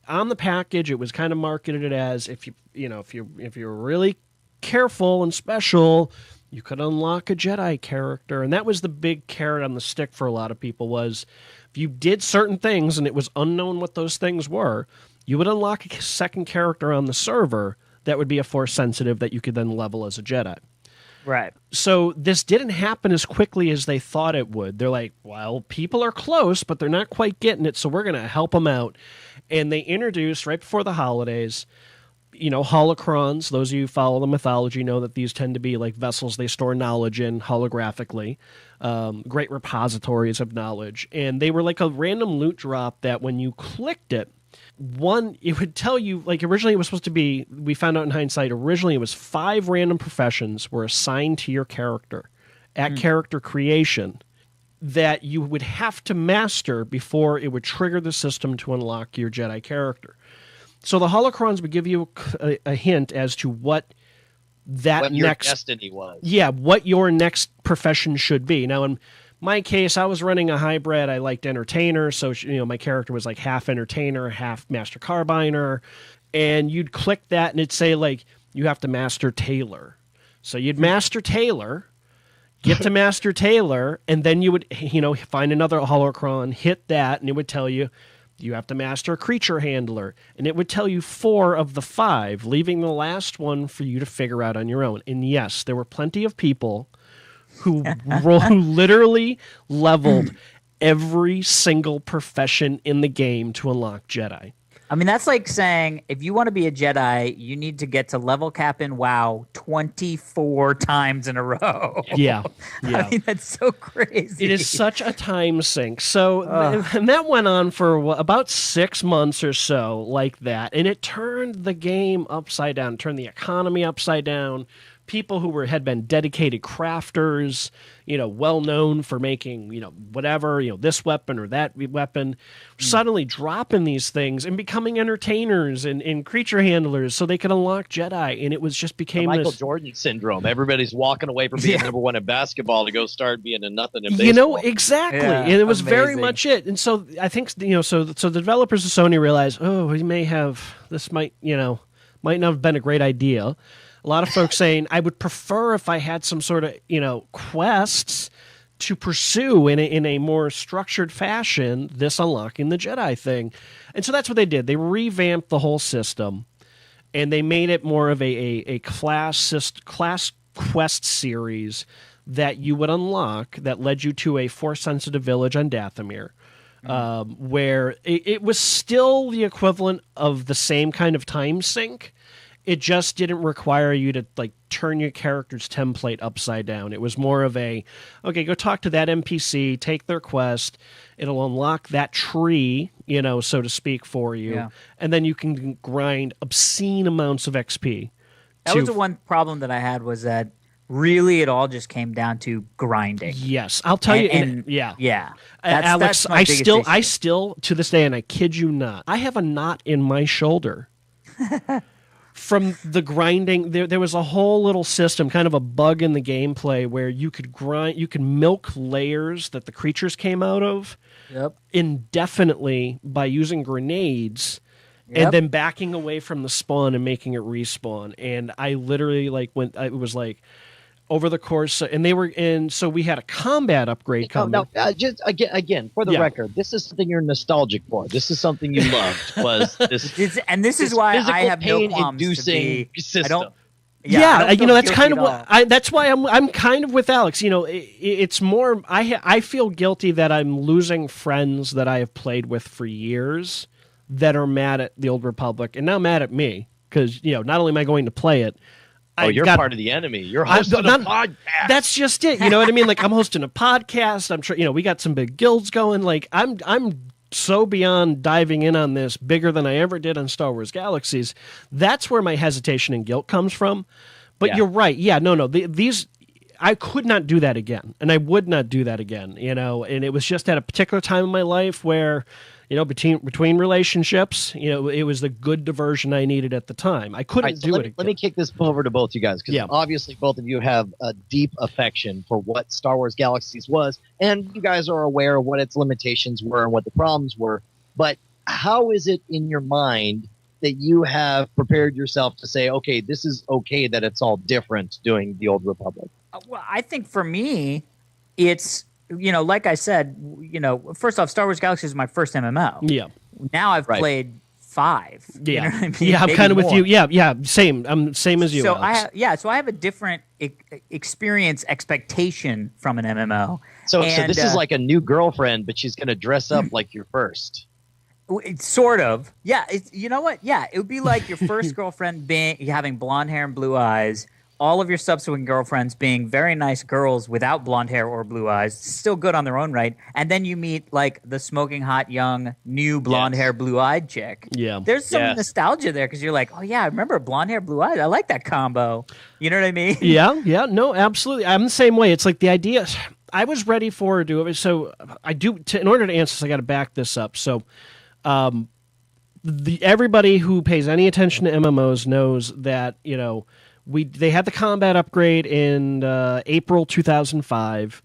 on the package. It was kind of marketed as if you're really careful and special, you could unlock a Jedi character. And that was the big carrot on the stick for a lot of people was if you did certain things and it was unknown what those things were, you would unlock a second character on the server that would be a Force sensitive that you could then level as a Jedi. Right. So this didn't happen as quickly as they thought it would. They're like, well, people are close, but they're not quite getting it, so we're going to help them out. And they introduced, right before the holidays, holocrons. Those of you who follow the mythology know that these tend to be like vessels they store knowledge in holographically. Great repositories of knowledge. And they were like a random loot drop that when you clicked it, One, it would tell you, like originally it was supposed to be, we found out in hindsight, originally it was 5 random professions were assigned to your character at character creation that you would have to master before it would trigger the system to unlock your Jedi character. So the holocrons would give you a hint as to what what your destiny was. Yeah, what your next profession should be. Now, in my case, I was running a hybrid. I liked entertainer, so my character was like half entertainer, half master carbiner, and you'd click that, and it'd say like you have to master tailor. So you'd master tailor, get to master tailor, and then you would find another holocron, hit that, and it would tell you you have to master a creature handler, and it would tell you 4 of the 5, leaving the last one for you to figure out on your own. And yes, there were plenty of people who literally leveled every single profession in the game to unlock Jedi. I mean, that's like saying if you want to be a Jedi, you need to get to level cap in WoW 24 times in a row. Yeah. I mean, that's so crazy. It is such a time sink. So, and that went on for about 6 months or so like that. And it turned the game upside down, turned the economy upside down. People who had been dedicated crafters, well known for making, whatever, this weapon or that weapon, suddenly dropping these things and becoming entertainers and creature handlers so they could unlock Jedi. And it was just became the Michael this Jordan syndrome. Everybody's walking away from being number 1 in basketball to go start being a nothing in baseball. Exactly. Yeah, and it was very amazing. much it. And so I think, so the developers of Sony realized, this might not have been a great idea. A lot of folks saying, I would prefer if I had some sort of, quests to pursue in a more structured fashion, this unlocking the Jedi thing. And so that's what they did. They revamped the whole system, and they made it more of a class quest series that you would unlock that led you to a Force-sensitive village on Dathomir, where it was still the equivalent of the same kind of time sink. It just didn't require you to turn your character's template upside down. It was more of go talk to that NPC, take their quest. It'll unlock that tree, so to speak, for you. Yeah. And then you can grind obscene amounts of XP. That was the one problem that I had, was that really it all just came down to grinding. Yes, I'll tell you. Yeah. Alex, that's my biggest I issue. still to this day, and I kid you not, I have a knot in my shoulder. From the grinding, there was a whole little system, kind of a bug in the gameplay, where you could milk layers that the creatures came out of indefinitely by using grenades and then backing away from the spawn and making it respawn. And I literally it was over the course, so we had a combat upgrade coming. No, just again, for the record, this is something you're nostalgic for. This is something you loved. Was this? This is why I have no qualms to be. System. That's kind of what that's why I'm kind of with Alex. It's more I feel guilty that I'm losing friends that I have played with for years that are mad at the Old Republic and now mad at me because not only am I going to play it. You're part of the enemy. You're hosting a podcast. That's just it. You know what I mean? I'm hosting a podcast. I'm sure we got some big guilds going. I'm so beyond diving in on this, bigger than I ever did on Star Wars Galaxies. That's where my hesitation and guilt comes from. But you're right. Yeah, no. These I could not do that again, and I would not do that again. And it was just at a particular time in my life where. Between relationships, it was the good diversion I needed at the time. I couldn't do it again. Let me kick this over to both you guys, because obviously both of you have a deep affection for what Star Wars Galaxies was, and you guys are aware of what its limitations were and what the problems were. But how is it in your mind that you have prepared yourself to say, okay, this is okay that it's all different doing the Old Republic? Well, I think for me, it's... like I said, first off, Star Wars Galaxies is my first MMO. Yeah. Now I've played 5. Yeah. You know what I mean? Yeah, I'm Maybe kind of with more. you. Yeah. Same. I'm same as you. So Alex. so I have a different experience expectation from an MMO. So this is like a new girlfriend, but she's going to dress up like your first. It's sort of. Yeah. You know what? Yeah. It would be like your first girlfriend having blonde hair and blue eyes, all of your subsequent girlfriends being very nice girls without blonde hair or blue eyes, still good on their own right, and then you meet like the smoking hot young new blonde hair blue eyed chick. Yeah. There's some nostalgia there because you're like, oh yeah, I remember blonde hair blue eyes. I like that combo. You know what I mean? Yeah, no, absolutely. I'm the same way. It's like the idea. I was ready for to do it, so I do. In order to answer this, I got to back this up. So, everybody who pays any attention to MMOs knows that they had the combat upgrade in April 2005.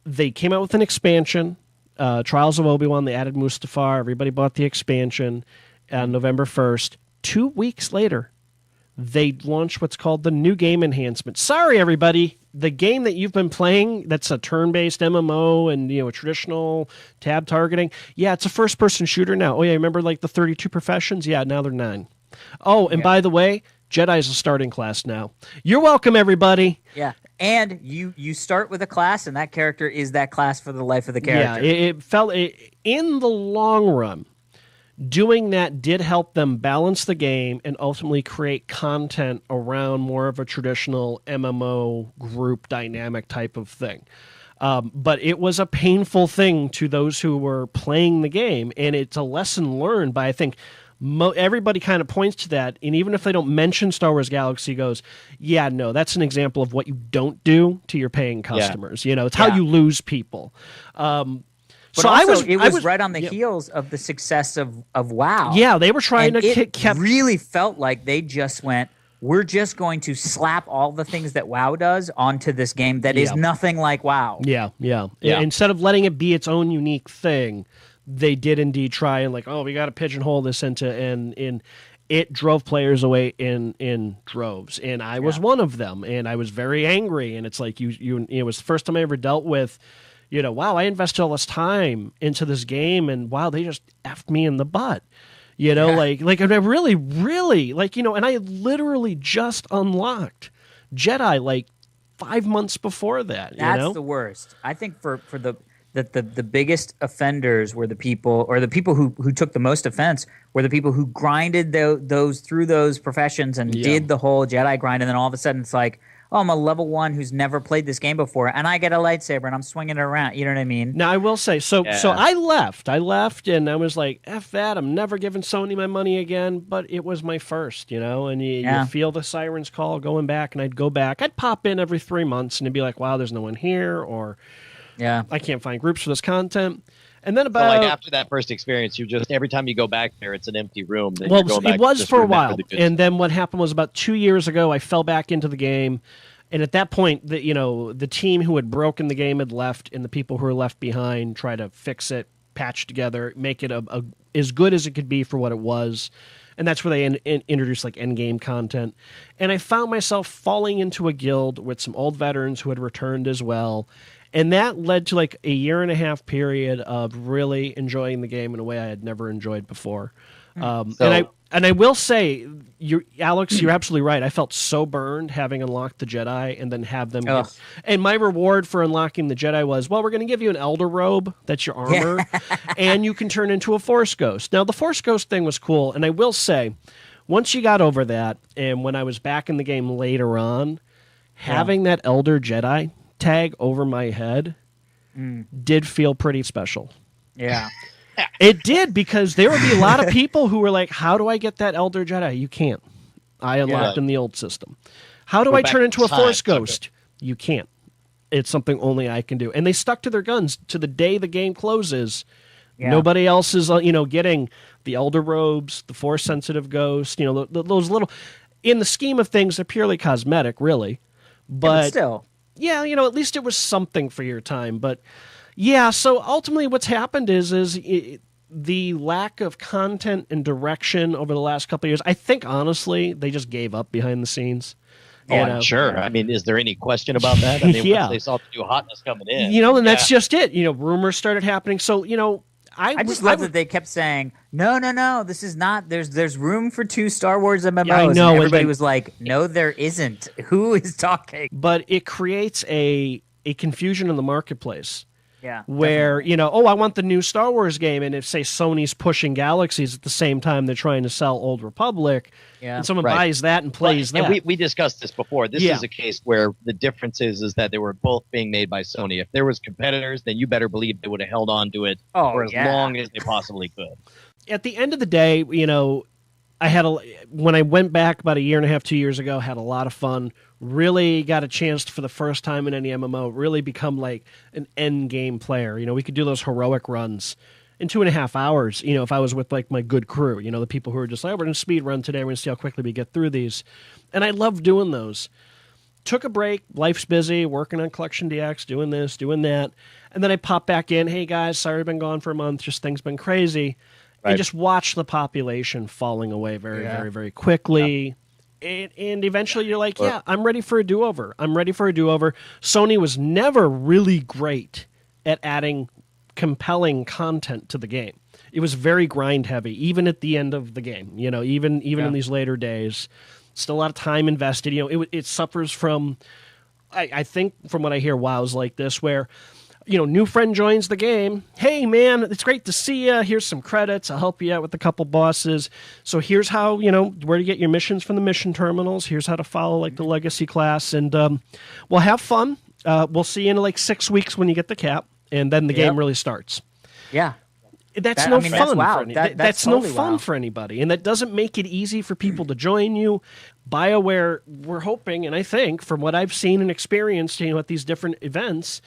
They came out with an expansion, Trials of Obi-Wan. They added Mustafar. Everybody bought the expansion on November 1st. 2 weeks later, they launched what's called the new game enhancement. Sorry, everybody. The game that you've been playing, that's a turn-based MMO and a traditional tab targeting. Yeah, it's a first-person shooter now. Oh yeah, remember like the 32 professions? Yeah, now they're 9. Oh, and by the way, Jedi is a starting class now. You're welcome, everybody. Yeah, and you start with a class, and that character is that class for the life of the character. Yeah, it felt in the long run. Doing that did help them balance the game and ultimately create content around more of a traditional MMO group dynamic type of thing. But it was a painful thing to those who were playing the game, and it's a lesson learned by, I think, everybody kind of points to that, and even if they don't mention Star Wars Galaxy, goes, yeah, no, that's an example of what you don't do to your paying customers. It's how you lose people. But so also, it was right on the heels of the success of WoW. Yeah, they were trying to keep. Really felt like they just went, we're just going to slap all the things that WoW does onto this game that is nothing like WoW. Yeah. Instead of letting it be its own unique thing, they did indeed try and we got to pigeonhole this into and it drove players away in droves, and I was one of them, and I was very angry. And it's like it was the first time I ever dealt with. Wow, I invested all this time into this game, and wow, they just effed me in the butt. And I really, really, and I literally just unlocked Jedi 5 months before that. That's the worst. I think for the biggest offenders were the people, or the people who took the most offense were the people who grinded those through those professions and did the whole Jedi grind, and then all of a sudden it's like, oh, I'm a level 1 who's never played this game before, and I get a lightsaber, and I'm swinging it around. You know what I mean? Now, I will say, so I left. And I was like, F that. I'm never giving Sony my money again, but it was my first, and you feel the sirens call going back, and I'd go back. I'd pop in every 3 months, and it'd be like, wow, there's no one here, or I can't find groups for this content. And then after that first experience, every time you go back there, it's an empty room. It was for a while, and then what happened was about 2 years ago, I fell back into the game, and at that point, the team who had broken the game had left, and the people who were left behind tried to fix it, patch together, make it as good as it could be for what it was, and that's where they introduced endgame content. And I found myself falling into a guild with some old veterans who had returned as well. And that led to a year and a half period of really enjoying the game in a way I had never enjoyed before. And I will say, Alex, you're absolutely right. I felt so burned having unlocked the Jedi and then have them. And my reward for unlocking the Jedi was, well, we're going to give you an Elder Robe. That's your armor. And you can turn into a Force Ghost. Now, the Force Ghost thing was cool. And I will say, once you got over that, and when I was back in the game later on, having that Elder Jedi tag over my head did feel pretty special. Yeah. It did, because there would be a lot of people who were like, how do I get that Elder Jedi? You can't. I unlocked in the old system. How do I turn into a Force Ghost? You can't. It's something only I can do. And they stuck to their guns to the day the game closes. Yeah. Nobody else is, getting the Elder Robes, the Force-sensitive Ghost, those little... In the scheme of things, they're purely cosmetic, really. But still... Yeah, at least it was something for your time. But yeah, so ultimately what's happened is the lack of content and direction over the last couple of years. I think, honestly, they just gave up behind the scenes. I'm sure. I mean, is there any question about that? I mean, once they saw the new hotness coming in. And that's just it. Rumors started happening. So, I just love that they kept saying, no, this is not. There's room for 2 Star Wars MMOs. Yeah, I know, and everybody was like, no, there isn't. Who is talking? But it creates a confusion in the marketplace. Yeah, where definitely. I want the new Star Wars game, and if say Sony's pushing Galaxies at the same time they're trying to sell Old Republic, Yeah. and someone Right. buys that and plays And that. we discussed this before. This Yeah. is a case where the difference is that they were both being made by Sony. If there was competitors, then you better believe they would have held on to it for as long as they possibly could. At the end of the day, when I went back about a year and a half, 2 years ago, had a lot of fun. Really got a chance to, for the first time in any MMO, really become like an end game player. We could do those heroic runs in 2.5 hours. If I was with like my good crew, the people who are just like, we're going to speed run today. We're going to see how quickly we get through these. And I love doing those. Took a break. Life's busy, working on Collection DX, doing this, doing that. And then I pop back in. Hey guys, sorry I've been gone for a month. Just things been crazy. Right. And just watch the population falling away very, very, very quickly. And eventually you're like, yeah, I'm ready for a do-over. Sony was never really great at adding compelling content to the game. It was very grind-heavy, even at the end of the game. Even in these later days. Still a lot of time invested. It suffers from, I think, from what I hear, WoW's like this, where new friend joins the game. Hey, man, it's great to see you. Here's some credits. I'll help you out with a couple bosses. So here's how, where to get your missions from the mission terminals. Here's how to follow, like, the legacy class. And we'll have fun. We'll see you in, like, 6 weeks when you get the cap. And then the game really starts. Yeah. That's That's no WoW. fun. That's totally no fun WoW. for anybody. And that doesn't make it easy for people to join you. BioWare, we're hoping, and I think, from what I've seen and experienced, at these different events,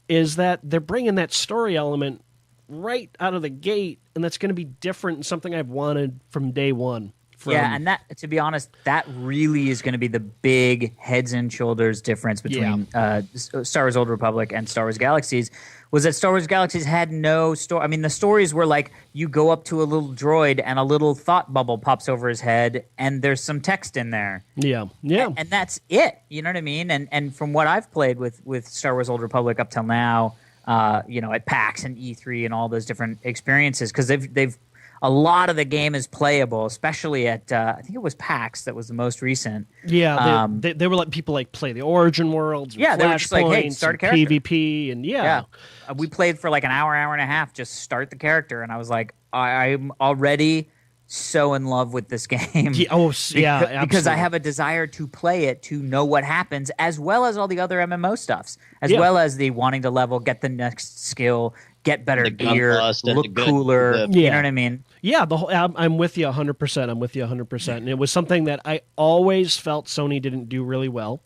is that they're bringing that story element right out of the gate, and that's going to be different and something I've wanted from day one. And that, to be honest, that really is going to be the big heads and shoulders difference between Star Wars Old Republic and Star Wars Galaxies, was that Star Wars Galaxies had no story. I mean, the stories were like, you go up to a little droid and a little thought bubble pops over his head, and there's some text in there. Yeah. And that's it. You know what I mean? And from what I've played with Star Wars Old Republic up till now, at PAX and E3 and all those different experiences, because they've a lot of the game is playable, especially at I think it was PAX that was the most recent. Yeah, they were letting people like play the Origin worlds. Yeah, they were just like, hey, start a character. PvP, and we played for like an hour and a half, just start the character, and I was like, I'm already so in love with this game. Because I have a desire to play it, to know what happens, as well as all the other MMO stuffs, as well as the wanting to level, get the next skill, get better gear, look cooler. You know what I mean? Yeah, I'm with you 100%. I'm with you 100%. And it was something that I always felt Sony didn't do really well.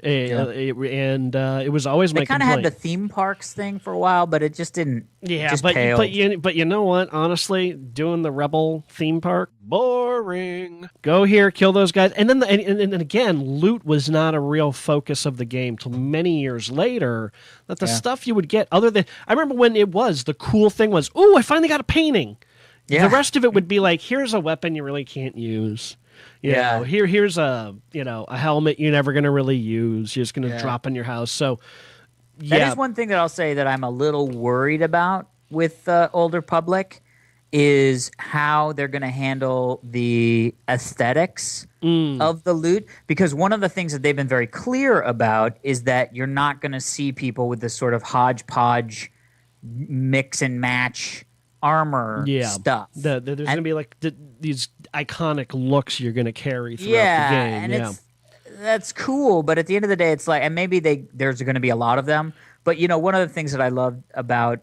It was always my complaint. They kind of had the theme parks thing for a while, but it just didn't. Yeah, just but you know what? Honestly, doing the Rebel theme park, boring. Go here, kill those guys, and then and again, loot was not a real focus of the game till many years later. That the stuff you would get, other than I remember when it was the cool thing was, I finally got a painting. Yeah. The rest of it would be like, here's a weapon you really can't use. Here's a helmet you're never going to really use. You're just going to drop in your house. So that is one thing that I'll say that I'm a little worried about with Old Republic is how they're going to handle the aesthetics of the loot. Because one of the things that they've been very clear about is that you're not going to see people with this sort of hodgepodge mix and match armor stuff. There's going to be like these iconic looks you're going to carry throughout the game. And that's cool, but at the end of the day, it's like, and maybe there's going to be a lot of them. But one of the things that I love about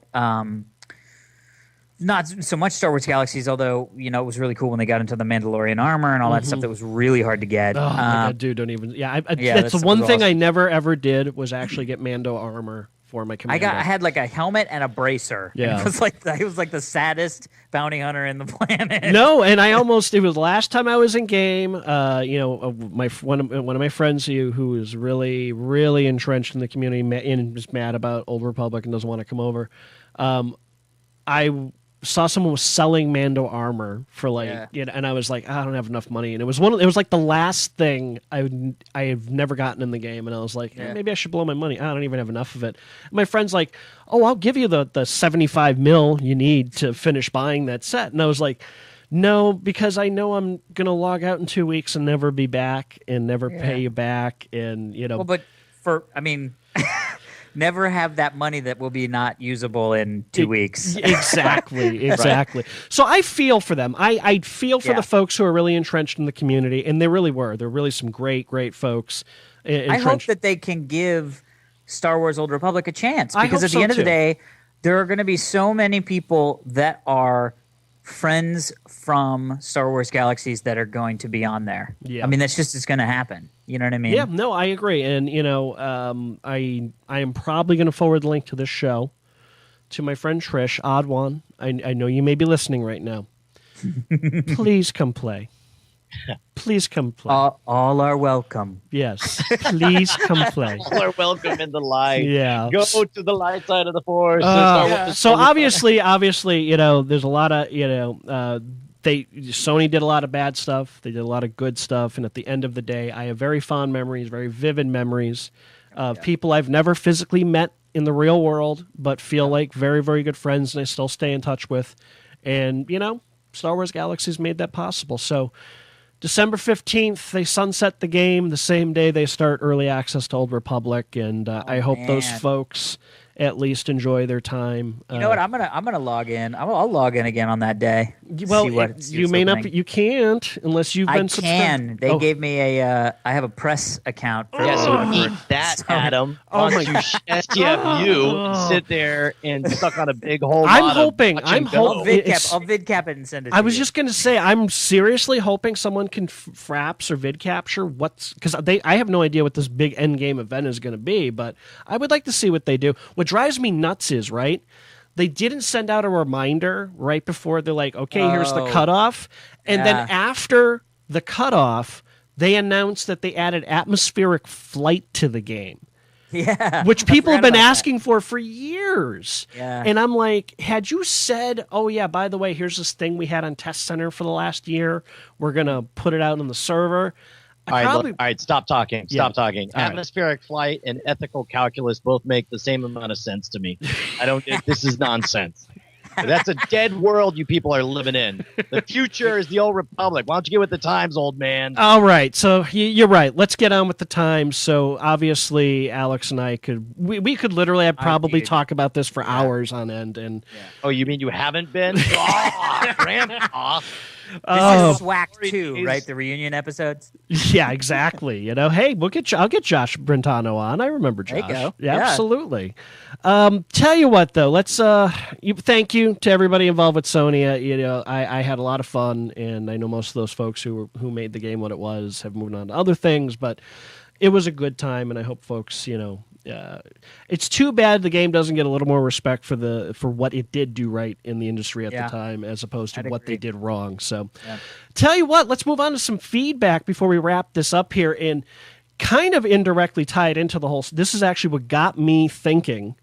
not so much Star Wars Galaxies, although it was really cool when they got into the Mandalorian armor and all that stuff that was really hard to get. Oh my God, dude, don't even. That's the one thing awesome. I never ever did was actually get Mando armor for my commando. I had like a helmet and a bracer. Yeah, it was like the saddest bounty hunter in the planet. No, and it was last time I was in game. One of my friends who is really really entrenched in the community and is mad about Old Republic and doesn't want to come over. I saw someone was selling Mando armor for and I was like, I don't have enough money, and it was like the last thing I have never gotten in the game, and I was like, maybe I should blow my money. I don't even have enough of it. And my friend's like, I'll give you the 75 mil you need to finish buying that set, and I was like, no, because I know I'm gonna log out in 2 weeks and never be back and never pay you back, and Well, but never have that money that will be not usable in 2 weeks. Exactly. So I feel for them. I feel for the folks who are really entrenched in the community, and they really were. They're really some great folks. I hope that they can give Star Wars Old Republic a chance, I because hope at the so, end of the too. day, there are going to be so many people that are friends from Star Wars Galaxies that are going to be on there. Yeah. I mean, that's just it's going to happen. You know what I mean? Yeah, no, I agree. And, I am probably going to forward the link to this show to my friend Trish, Odd One. I know you may be listening right now. Please come play. Please come play. All are welcome. Yes, please come play. All are welcome in the light. Yeah. Go to the light side of the Force. So obviously, there's a lot of, Sony did a lot of bad stuff. They did a lot of good stuff. And at the end of the day, I have very fond memories, very vivid memories of people I've never physically met in the real world, but feel like very, very good friends, and I still stay in touch with. And, Star Wars Galaxies made that possible. So December 15th, they sunset the game the same day they start early access to Old Republic, and I hope those folks at least enjoy their time. You know what? I'm gonna log in. I'll log in again on that day. Well, see what you may not. You can't unless you've been subscribed. They gave me I have a press account. For So eat that, Adam. Oh my God. STFU sit there and suck on a big hole. I'm hoping. I'll vid cap it and send it. I was just going to say, I'm seriously hoping someone can fraps or vid capture because I have no idea what this big end game event is going to be, but I would like to see what they do. What drives me nuts is, right, they didn't send out a reminder right before they're like, okay, here's the cutoff. And then after the cutoff, they announced that they added atmospheric flight to the game. Yeah. Which people have been asking for years. Yeah. And I'm like, had you said, oh, yeah, by the way, here's this thing we had on Test Center for the last year. We're going to put it out on the server. All right, stop talking. Stop talking. All Atmospheric flight and ethical calculus both make the same amount of sense to me. This is nonsense. That's a dead world you people are living in. The future is the Old Republic. Why don't you get with the times, old man? All right. So you're right. Let's get on with the times. So obviously, Alex and I we could literally probably talk about this for hours on end. And Oh, you mean you haven't been? Oh, Grandpa. This is SWAC 2, right? The reunion episodes. Yeah, exactly. Hey, I'll get Josh Brentano on. I remember Josh. There you go. Yeah, absolutely. Tell you what, though, let's thank you to everybody involved with Sony. I had a lot of fun, and I know most of those folks who made the game what it was have moved on to other things, but it was a good time, and I hope folks, it's too bad the game doesn't get a little more respect for what it did do right in the industry at the time, as opposed to what they did wrong. So, tell you what, let's move on to some feedback before we wrap this up here, and kind of indirectly tied into the whole. This is actually what got me thinking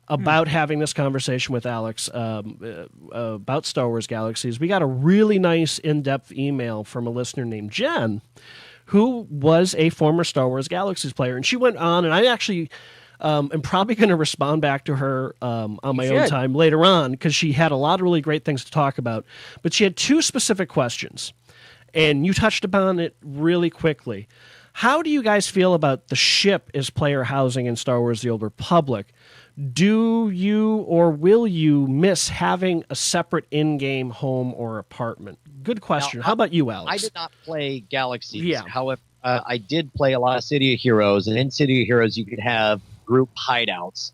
about having this conversation with Alex about Star Wars Galaxies. We got a really nice in-depth email from a listener named Jen, who was a former Star Wars Galaxies player. And she went on, and I actually am probably going to respond back to her on my own time later on, because she had a lot of really great things to talk about. But she had two specific questions, and you touched upon it really quickly. How do you guys feel about the ship as player housing in Star Wars The Old Republic? Do you or will you miss having a separate in-game home or apartment? Good question. How about you, Alex? I did not play Galaxies. Yeah. However, I did play a lot of City of Heroes, and in City of Heroes, you could have group hideouts.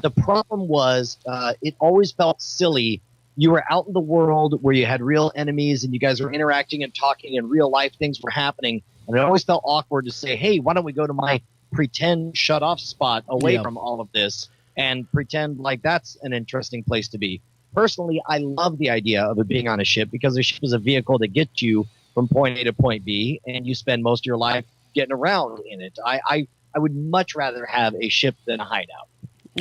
The problem was it always felt silly. You were out in the world where you had real enemies, and you guys were interacting and talking, and real life things were happening. And it always felt awkward to say, hey, why don't we go to my pretend shut-off spot away from all of this and pretend like that's an interesting place to be. Personally, I love the idea of it being on a ship, because a ship is a vehicle that gets you from point A to point B, and you spend most of your life getting around in it. I would much rather have a ship than a hideout.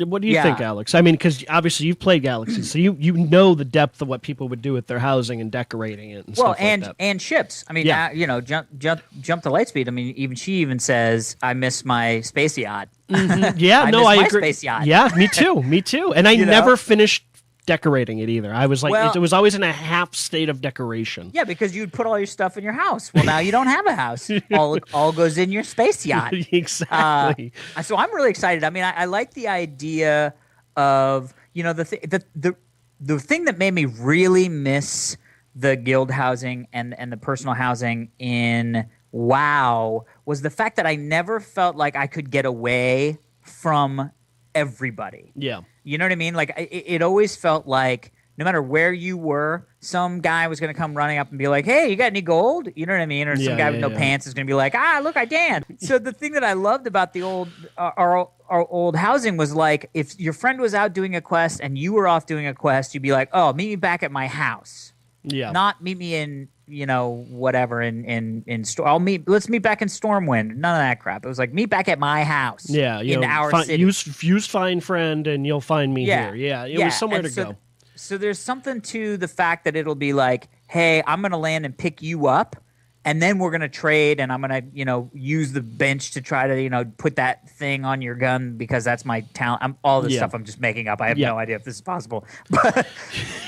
What do you think, Alex? I mean, because obviously you've played Galaxies, so you know the depth of what people would do with their housing and decorating it and stuff like that. And ships. I mean, jump to Lightspeed. I mean, she says, I miss my space yacht. Mm-hmm. Yeah, I agree. Space yacht. Yeah, me too. And I never finished decorating it either. I was like, Well- it was always in a half state of decoration. Yeah, because you'd put all your stuff in your house. Well, now you don't have a house. All goes in your space yacht. Exactly. So I'm really excited. I mean, I like the idea of, you know, the thing that made me really miss the guild housing and the personal housing in WoW was the fact that I never felt like I could get away from everybody. Yeah. You know what I mean? Like it always felt like no matter where you were, some guy was going to come running up and be like, "Hey, you got any gold?" You know what I mean? Or some guy with no pants is going to be like, "Ah, look, I danced." So the thing that I loved about the old our old housing was like, if your friend was out doing a quest and you were off doing a quest, you'd be like, "Oh, meet me back at my house." Yeah. Not meet me in, you know, whatever in let's meet back in Stormwind. None of that crap. It was like, meet back at my house. Yeah, in our city. Use Find Friend and you'll find me here. Yeah, it was somewhere to go. So there's something to the fact that it'll be like, hey, I'm going to land and pick you up, and then we're going to trade, and I'm going to, you know, use the bench to try to, you know, put that thing on your gun because that's my talent. All this stuff I'm just making up. I have no idea if this is possible.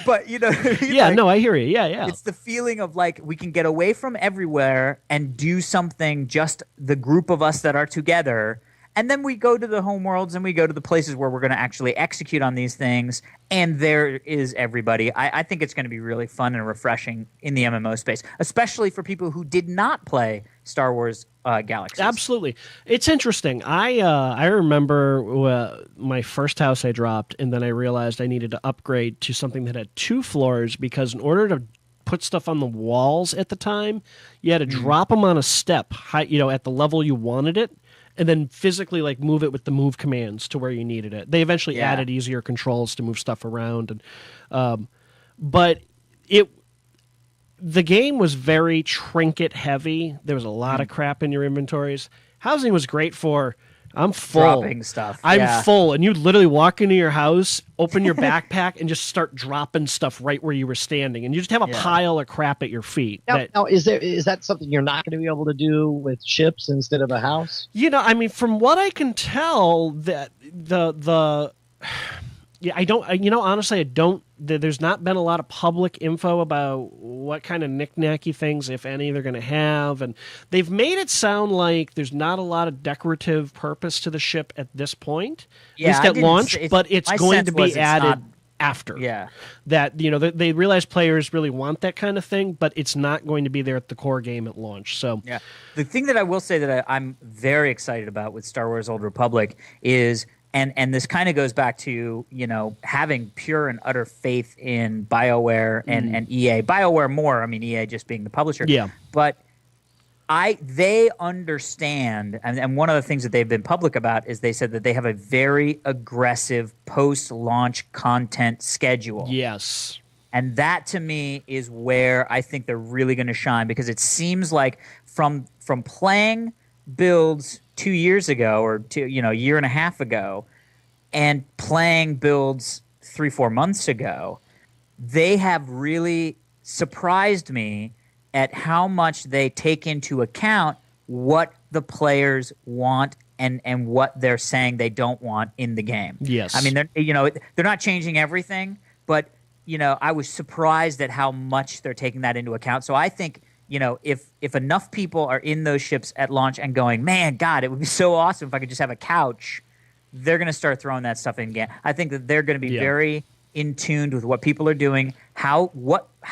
But you know, yeah, no, I hear you. Yeah. It's the feeling of like we can get away from everywhere and do something just the group of us that are together. And then we go to the homeworlds and we go to the places where we're going to actually execute on these things. And there is everybody. I think it's going to be really fun and refreshing in the MMO space, especially for people who did not play Star Wars Galaxies. Absolutely. It's interesting. I remember my first house I dropped, and then I realized I needed to upgrade to something that had 2 floors because in order to put stuff on the walls at the time, you had to drop them on a step, high, you know, at the level you wanted it. And then physically, like, move it with the move commands to where you needed it. They eventually added easier controls to move stuff around, and but the game was very trinket heavy. There was a lot of crap in your inventories. Housing was great for I'm full. Dropping stuff. I'm full, and you'd literally walk into your house, open your backpack, and just start dropping stuff right where you were standing, and you just have a pile of crap at your feet. Now, is that something you're not going to be able to do with ships instead of a house? You know, I mean, from what I can tell, that I don't. You know, honestly, I don't. There's not been a lot of public info about what kind of knick-knacky things, if any, they're going to have, and they've made it sound like there's not a lot of decorative purpose to the ship at this point, at least at launch. But it's going to be added after. Yeah, that, you know, they realize players really want that kind of thing, but it's not going to be there at the core game at launch. So yeah, the thing that I will say that I'm very excited about with Star Wars: Old Republic is. And this kind of goes back to, you know, having pure and utter faith in BioWare and EA. BioWare more, I mean, EA just being the publisher. Yeah. But they understand, and one of the things that they've been public about is they said that they have a very aggressive post-launch content schedule. yes. And that, to me, is where I think they're really going to shine, because it seems like from playing builds 2 years ago or a year and a half ago and playing builds 3-4 months ago, they have really surprised me at how much they take into account what the players want and what they're saying they don't want in the game. Yes. I mean, they're not changing everything, but, you know, I was surprised at how much they're taking that into account. So I think, you know, if enough people are in those ships at launch and going, man, God, it would be so awesome if I could just have a couch, they're going to start throwing that stuff in again. I think that they're going to be very in tune with what people are doing, how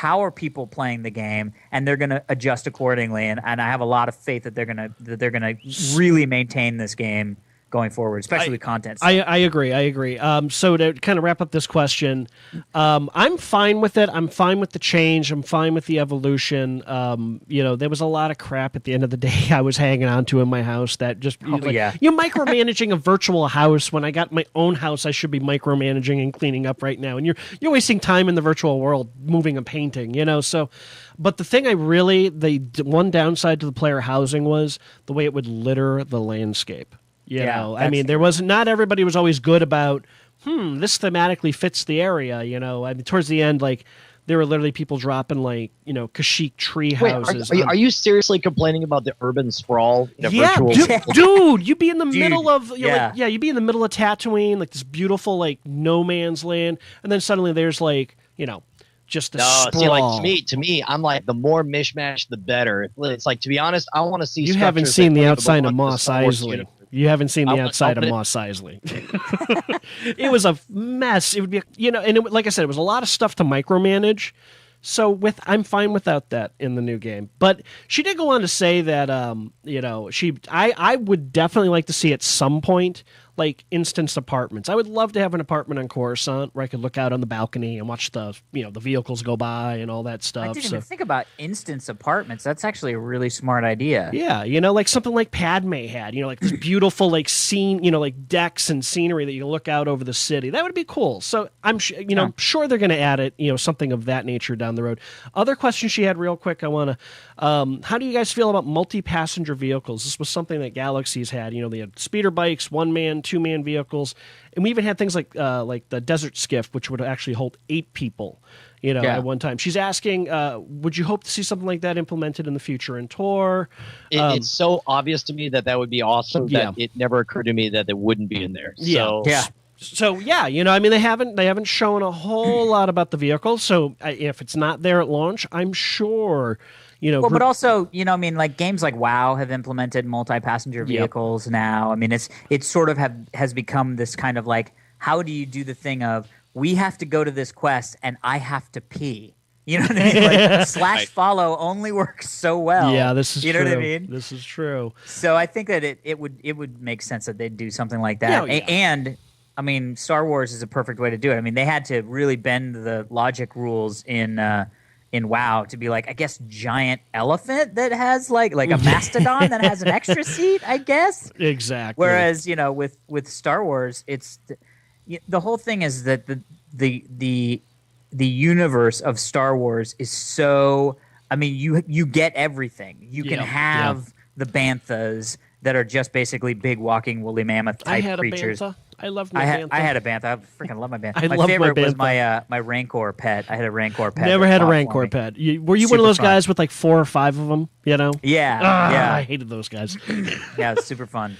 are people playing the game, and they're going to adjust accordingly. And I have a lot of faith that they're going to really maintain this game going forward, especially with content. I agree. So to kind of wrap up this question, I'm fine with it. I'm fine with the change. I'm fine with the evolution. You know, there was a lot of crap at the end of the day I was hanging on to in my house that just you're micromanaging a virtual house when I got my own house. I should be micromanaging and cleaning up right now, and you're wasting time in the virtual world moving and painting. You know, so. But the thing the one downside to the player housing was the way it would litter the landscape. You know, I mean, not everybody was always good about, this thematically fits the area, you know. I mean, towards the end, like, there were literally people dropping like Kashyyyk tree Wait, houses. are you seriously complaining about the urban sprawl in a Yeah, virtual? dude, you'd be in the middle of yeah. you'd be in the middle of Tatooine, like this beautiful like no man's land, and then suddenly there's like just a No, sprawl. see, like to me, I'm like the more mishmash, the better. It's like, to be honest, I want to see. You haven't structures seen that the don't outside of belong to the Mos Star Wars Eisley. universe. You haven't seen the I'll outside put of it- Mos Eisley. It was a mess. It would be, and like I said, it was a lot of stuff to micromanage. So I'm fine without that in the new game. But she did go on to say that I would definitely like to see at some point like instance apartments. I would love to have an apartment on Coruscant where I could look out on the balcony and watch the the vehicles go by and all that stuff. I didn't even think about instance apartments. That's actually a really smart idea. Yeah, like something like Padme had, like this beautiful like scene, like decks and scenery that you can look out over the city. That would be cool. So I'm sure they're going to add it, something of that nature down the road. Other question she had real quick, I want to how do you guys feel about multi-passenger vehicles? This was something that Galaxies had, they had speeder bikes, one-man, two-man vehicles, and we even had things like the Desert Skiff, which would actually hold 8 people. At one time. She's asking, would you hope to see something like that implemented in the future in Tor? It's so obvious to me that would be awesome that it never occurred to me that it wouldn't be in there. So, So they haven't shown a whole lot about the vehicle. So if it's not there at launch, I'm sure. Well, but also, like games like WoW have implemented multi-passenger vehicles now. I mean, it's sort of has become this kind of like, how do you do the thing of, we have to go to this quest and I have to pee. You know what I mean? Like, slash follow only works so well. Yeah, this is true. You know what I mean? This is true. So I think that it would make sense that they'd do something like that. And I mean, Star Wars is a perfect way to do it. I mean, they had to really bend the logic rules in WoW to be like, I guess, giant elephant that has like a mastodon that has an extra seat, I guess. Exactly. Whereas with Star Wars, it's the whole thing is that the universe of Star Wars is so. I mean, you get everything. You can have the banthas that are just basically big walking woolly mammoth type creatures. Bantha. I love my bantha. I had a bantha. I freaking love my bantha. I my love favorite my was bantha. my Rancor pet. I had a Rancor pet. Never had a Rancor pet. Were you one of those guys with like 4 or 5 of them? Yeah. Yeah. I hated those guys. Yeah, it's super fun.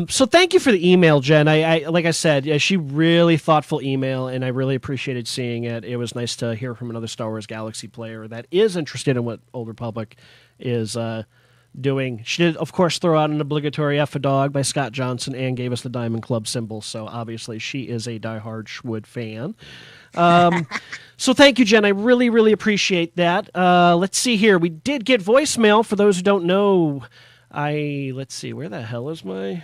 So thank you for the email, Jen. I like I said, she really thoughtful email, and I really appreciated seeing it. It was nice to hear from another Star Wars Galaxy player that is interested in what Old Republic is doing. She did, of course, throw out an obligatory F a Dog by Scott Johnson and gave us the Diamond Club symbol. So obviously she is a diehard Schwood fan. So thank you, Jen. I really, really appreciate that. Let's see here. We did get voicemail. For those who don't know, let's see. Where the hell is my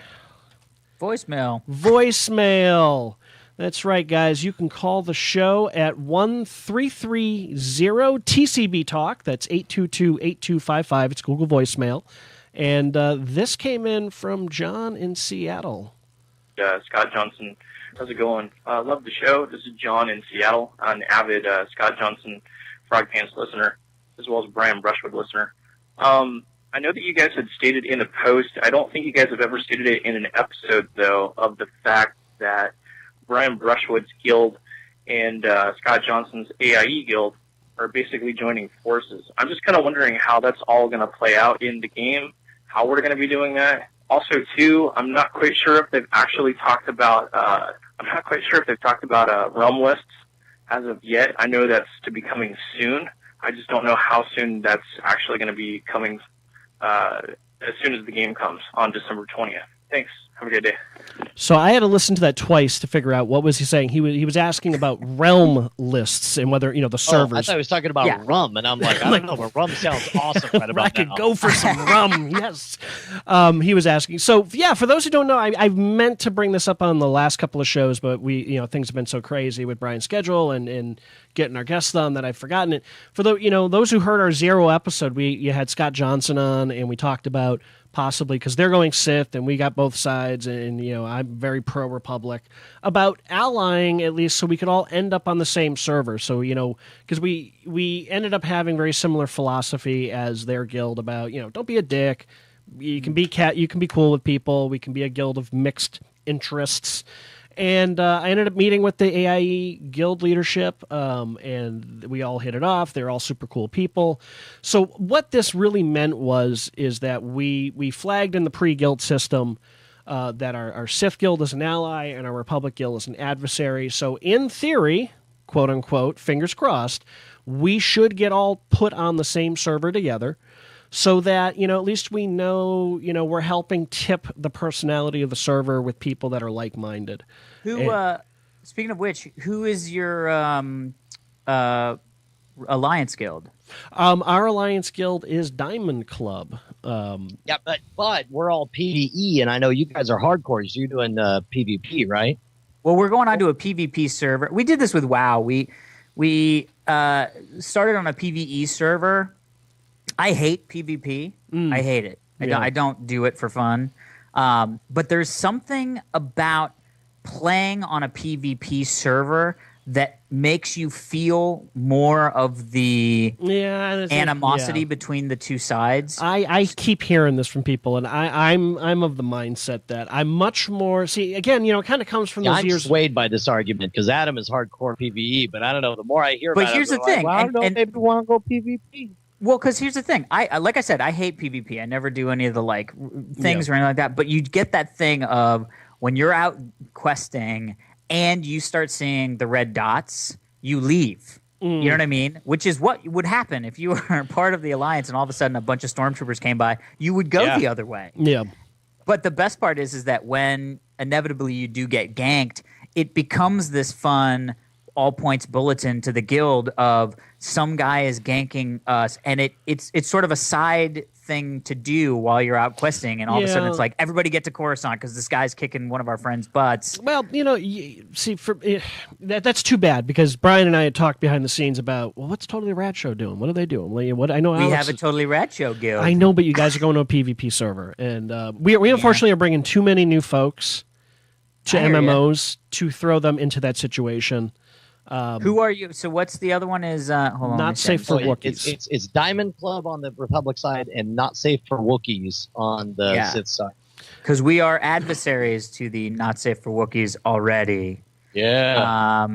voicemail? Voicemail. That's right, guys. You can call the show at 1330-TCB Talk. That's 822-8255. It's Google Voicemail. And this came in from John in Seattle. Scott Johnson. How's it going? Love the show. This is John in Seattle. I'm an avid Scott Johnson Frog Pants listener, as well as Brian Brushwood listener. I know that you guys had stated in the post, I don't think you guys have ever stated it in an episode, though, of the fact that Brian Brushwood's guild and Scott Johnson's AIE guild are basically joining forces. I'm just kind of wondering how that's all going to play out in the game, how we're going to be doing that. Also, too, I'm not quite sure if they've actually talked about realm lists as of yet. I know that's to be coming soon. I just don't know how soon that's actually going to be coming as soon as the game comes on December 20th. Thanks. Have a good day. So I had to listen to that twice to figure out what was he saying. He was asking about realm lists and whether the servers. I thought he was talking about rum, and I'm like, I don't know, but rum sounds awesome right about I could now. go for some rum. Yes. He was asking. So yeah, for those who don't know, I meant to bring this up on the last couple of shows, but things have been so crazy with Brian's schedule and getting our guests on that I've forgotten it. For those who heard our 0 episode, you had Scott Johnson on, and we talked about possibly, because they're going Sith and we got both sides, and I'm very pro-Republic, about allying at least so we could all end up on the same server. So because we ended up having very similar philosophy as their guild about don't be a dick, you can be cool with people, we can be a guild of mixed interests. And I ended up meeting with the AIE guild leadership, and we all hit it off. They're all super cool people. So what this really meant is that we flagged in the pre-guild system that our Sith guild is an ally and our Republic guild is an adversary. So in theory, quote unquote, fingers crossed, we should get all put on the same server together. So that, at least we know, we're helping tip the personality of the server with people that are like-minded. Speaking of which, who is your Alliance Guild? Our Alliance Guild is Diamond Club. Yeah, but we're all PvE, and I know you guys are hardcore, so you're doing PvP, right? Well, we're going on to a PvP server. We did this with WoW. We started on a PvE server. I hate PvP. I hate it. I don't do it for fun. But there's something about playing on a PvP server that makes you feel more of the animosity between the two sides. I keep hearing this from people, and I'm of the mindset that I'm much more. See, again, it kind of comes from those years. I'm swayed by this argument because Adam is hardcore PvE, but I don't know. The more I hear about it, here's the thing. I don't know. Maybe we want to go PvP. Well, because here's the thing. Like I said, I hate PvP. I never do any of the things or anything like that. But you get that thing of when you're out questing and you start seeing the red dots, you leave. You know what I mean? Which is what would happen if you were part of the Alliance and all of a sudden a bunch of stormtroopers came by. You would go the other way. Yeah. But the best part is that when inevitably you do get ganked, it becomes this fun all points bulletin to the guild of some guy is ganking us, and it's sort of a side thing to do while you're out questing, and all of a sudden it's like everybody get to Coruscant because this guy's kicking one of our friends' butts. Well, see, that's too bad because Brian and I had talked behind the scenes about what's Totally Rad Show doing? What are they doing? What I know we have a Totally Rad Show guild. I know, but you guys are going to a PvP server, and we unfortunately are bringing too many new folks to MMOs to throw them into that situation. Who are you? So what's the other one? Is hold on, not safe for Wookiees. It's Diamond Club on the Republic side and not safe for Wookiees on the Sith side. Because we are adversaries to the not safe for Wookiees already. Yeah.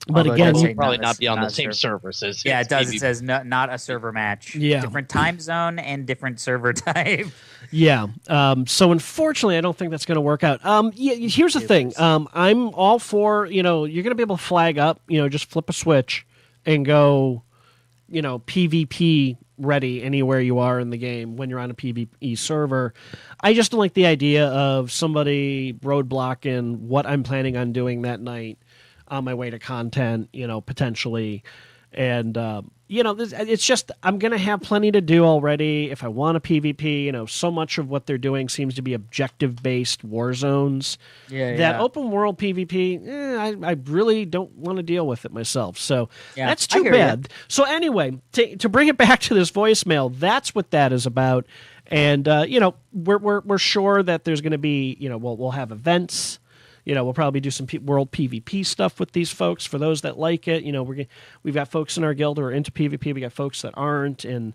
But again, we'll probably not be on the same server. Yeah, it does. It says not a server match. Yeah. Different time zone and different server type. Yeah. So unfortunately, I don't think that's going to work out. Here's the thing. I'm all for, you're going to be able to flag up, just flip a switch and go, PvP ready anywhere you are in the game when you're on a PvE server. I just don't like the idea of somebody roadblocking what I'm planning on doing that night on my way to content, potentially. And, it's just, I'm going to have plenty to do already if I want a PvP. So much of what they're doing seems to be objective-based war zones. That open world PvP, I really don't want to deal with it myself. So that's too bad. So anyway, to bring it back to this voicemail, that's what that is about. And, we're sure that there's going to be, we'll have events. We'll probably do some world PvP stuff with these folks for those that like it. We've got folks in our guild who are into PvP. We got folks that aren't. And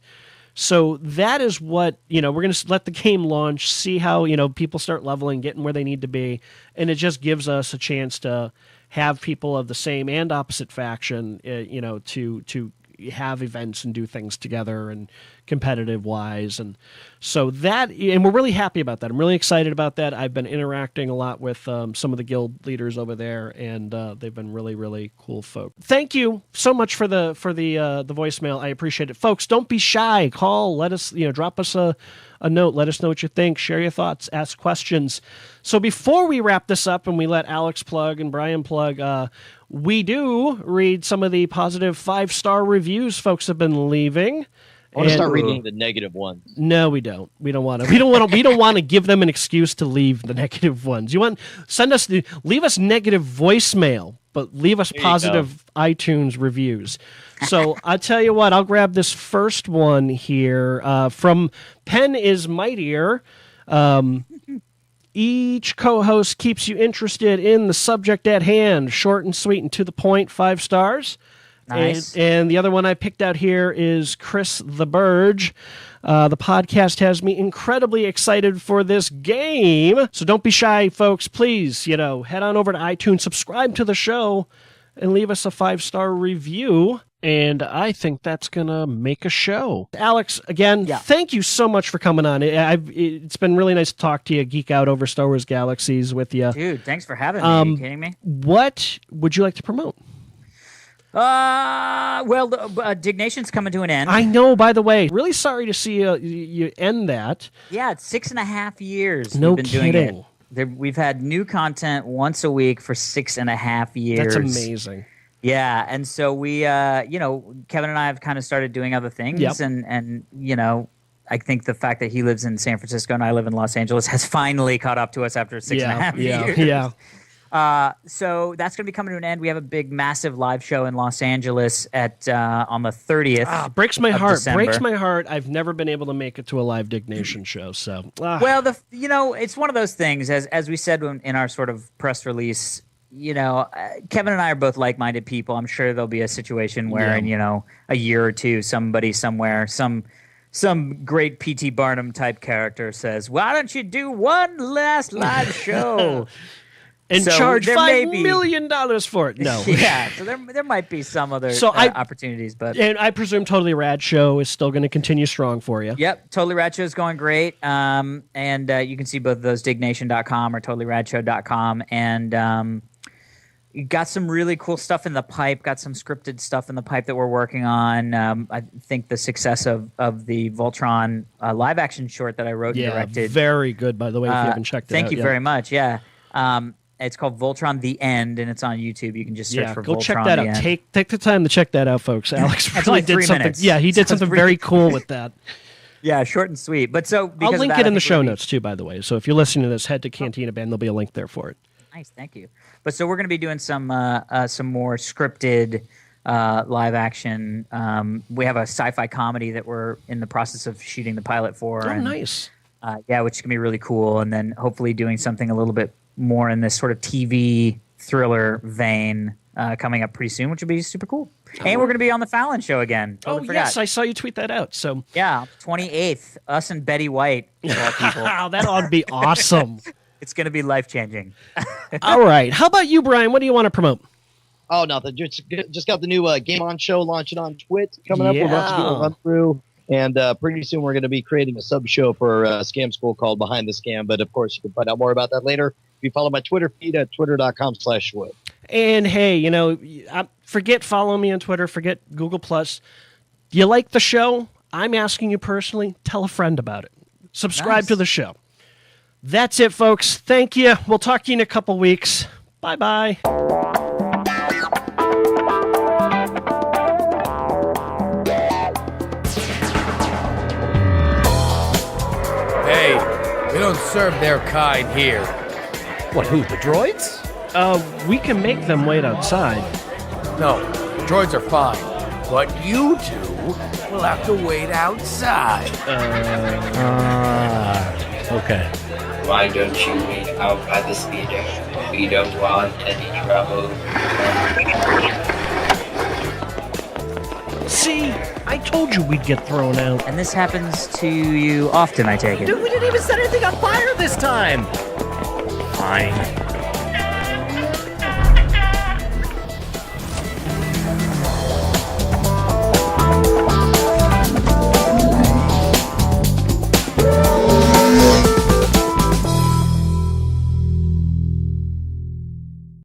so that is what, we're going to let the game launch, see how, people start leveling, getting where they need to be. And it just gives us a chance to have people of the same and opposite faction, to have events and do things together and competitive wise. And so and we're really happy about that. I'm really excited about that. I've been interacting a lot with some of the guild leaders over there, and they've been really, really cool folk. Thank you so much for the voicemail. I appreciate it. Folks, don't be shy. Call, let us, drop us a note. Let us know what you think. Share your thoughts. Ask questions. So before we wrap this up and we let Alex plug and Brian plug, we do read some of the positive 5-star reviews folks have been leaving. I want to start reading the negative ones. No, we don't. We don't want to. We don't want to give them an excuse to leave the negative ones. Leave us negative voicemail, but leave us positive iTunes reviews. So I'll tell you what. I'll grab this first one here from Pen is Mightier. Each co-host keeps you interested in the subject at hand. Short and sweet and to the point. 5 stars. Nice. And the other one I picked out here is Chris the Burge. The podcast has me incredibly excited for this game. So don't be shy, folks. Please, head on over to iTunes, subscribe to the show, and leave us a 5-star review. And I think that's going to make a show. Alex, again, Thank you so much for coming on. It's been really nice to talk to you, geek out over Star Wars Galaxies with you. Dude, thanks for having me. Are you kidding me? What would you like to promote? Well, Dignation's coming to an end. I know, by the way. Really sorry to see you end that. Yeah, it's 6.5 years No we've been kidding. doing it. We've had new content once a week for 6.5 years. That's amazing. Yeah, and so we, Kevin and I have kind of started doing other things, Yep. and I think the fact that he lives in San Francisco and I live in Los Angeles has finally caught up to us after 6.5 years. Yeah. So that's going to be coming to an end. We have a big, massive live show in Los Angeles on the 30th. Breaks my of heart. December. Breaks my heart. I've never been able to make it to a live Diggnation show. So, Well, it's one of those things, as we said in our sort of press release. Kevin and I are both like-minded people. I'm sure there'll be a situation where in a year or two, somebody somewhere, some great P.T. Barnum type character says, "Why don't you do one last live show?" and So charge there $5 may be- million for it. No. Yeah, so there might be some other opportunities, but And I presume Totally Rad Show is still going to continue strong for you. Yep, Totally Rad Show is going great. And you can see both of those, Diggnation.com or TotallyRadShow.com. And you got some really cool stuff in the pipe, got some scripted stuff in the pipe that we're working on. I think the success of the Voltron live action short that I wrote and directed. Very good, by the way, if you haven't checked it out. Thank you very much, yeah. It's called Voltron The End, and it's on YouTube. You can just search for go Voltron check that The out. End. Take the time to check that out, folks. Alex That's really only 3 did something. minutes. Yeah, he did something very cool with that. Yeah, short and sweet. But so because I'll of link that, it in I the think show we'll be- notes too, by the way. So if you're listening to this, head to Cantina Band. There'll be a link there for it. Nice, thank you. But so we're going to be doing some more scripted live action. We have a sci-fi comedy that we're in the process of shooting the pilot for. Oh, and, nice. which is going to be really cool. And then hopefully doing something a little bit more in this sort of TV thriller vein coming up pretty soon, which will be super cool. And we're going to be on the Fallon Show again. Totally forgot. Yes, I saw you tweet that out. So Yeah, 28th, us and Betty White, of all people. wow, that ought to be awesome. It's going to be life-changing. All right, how about you, Brian? What do you want to promote? Oh, nothing. Just got the new Game On show launching on Twitch coming up. We're about to do a run through. And pretty soon we're going to be creating a sub show for Scam School called Behind the Scam. But of course, you can find out more about that later if you follow my Twitter feed at twitter.com/Schwood. And hey, forget following me on Twitter. Forget Google+. You like the show? I'm asking you personally, tell a friend about it. Subscribe to the show. That's it, folks. Thank you. We'll talk to you in a couple weeks. Bye-bye. Hey, we don't serve their kind here. What, who, the droids? We can make them wait outside. No, the droids are fine. But you two will have to wait outside. Okay. Why don't you meet out by the speeder? We don't want any trouble. See, I told you we'd get thrown out. And this happens to you often, I take it. Dude, we didn't even set anything on fire this time. Fine.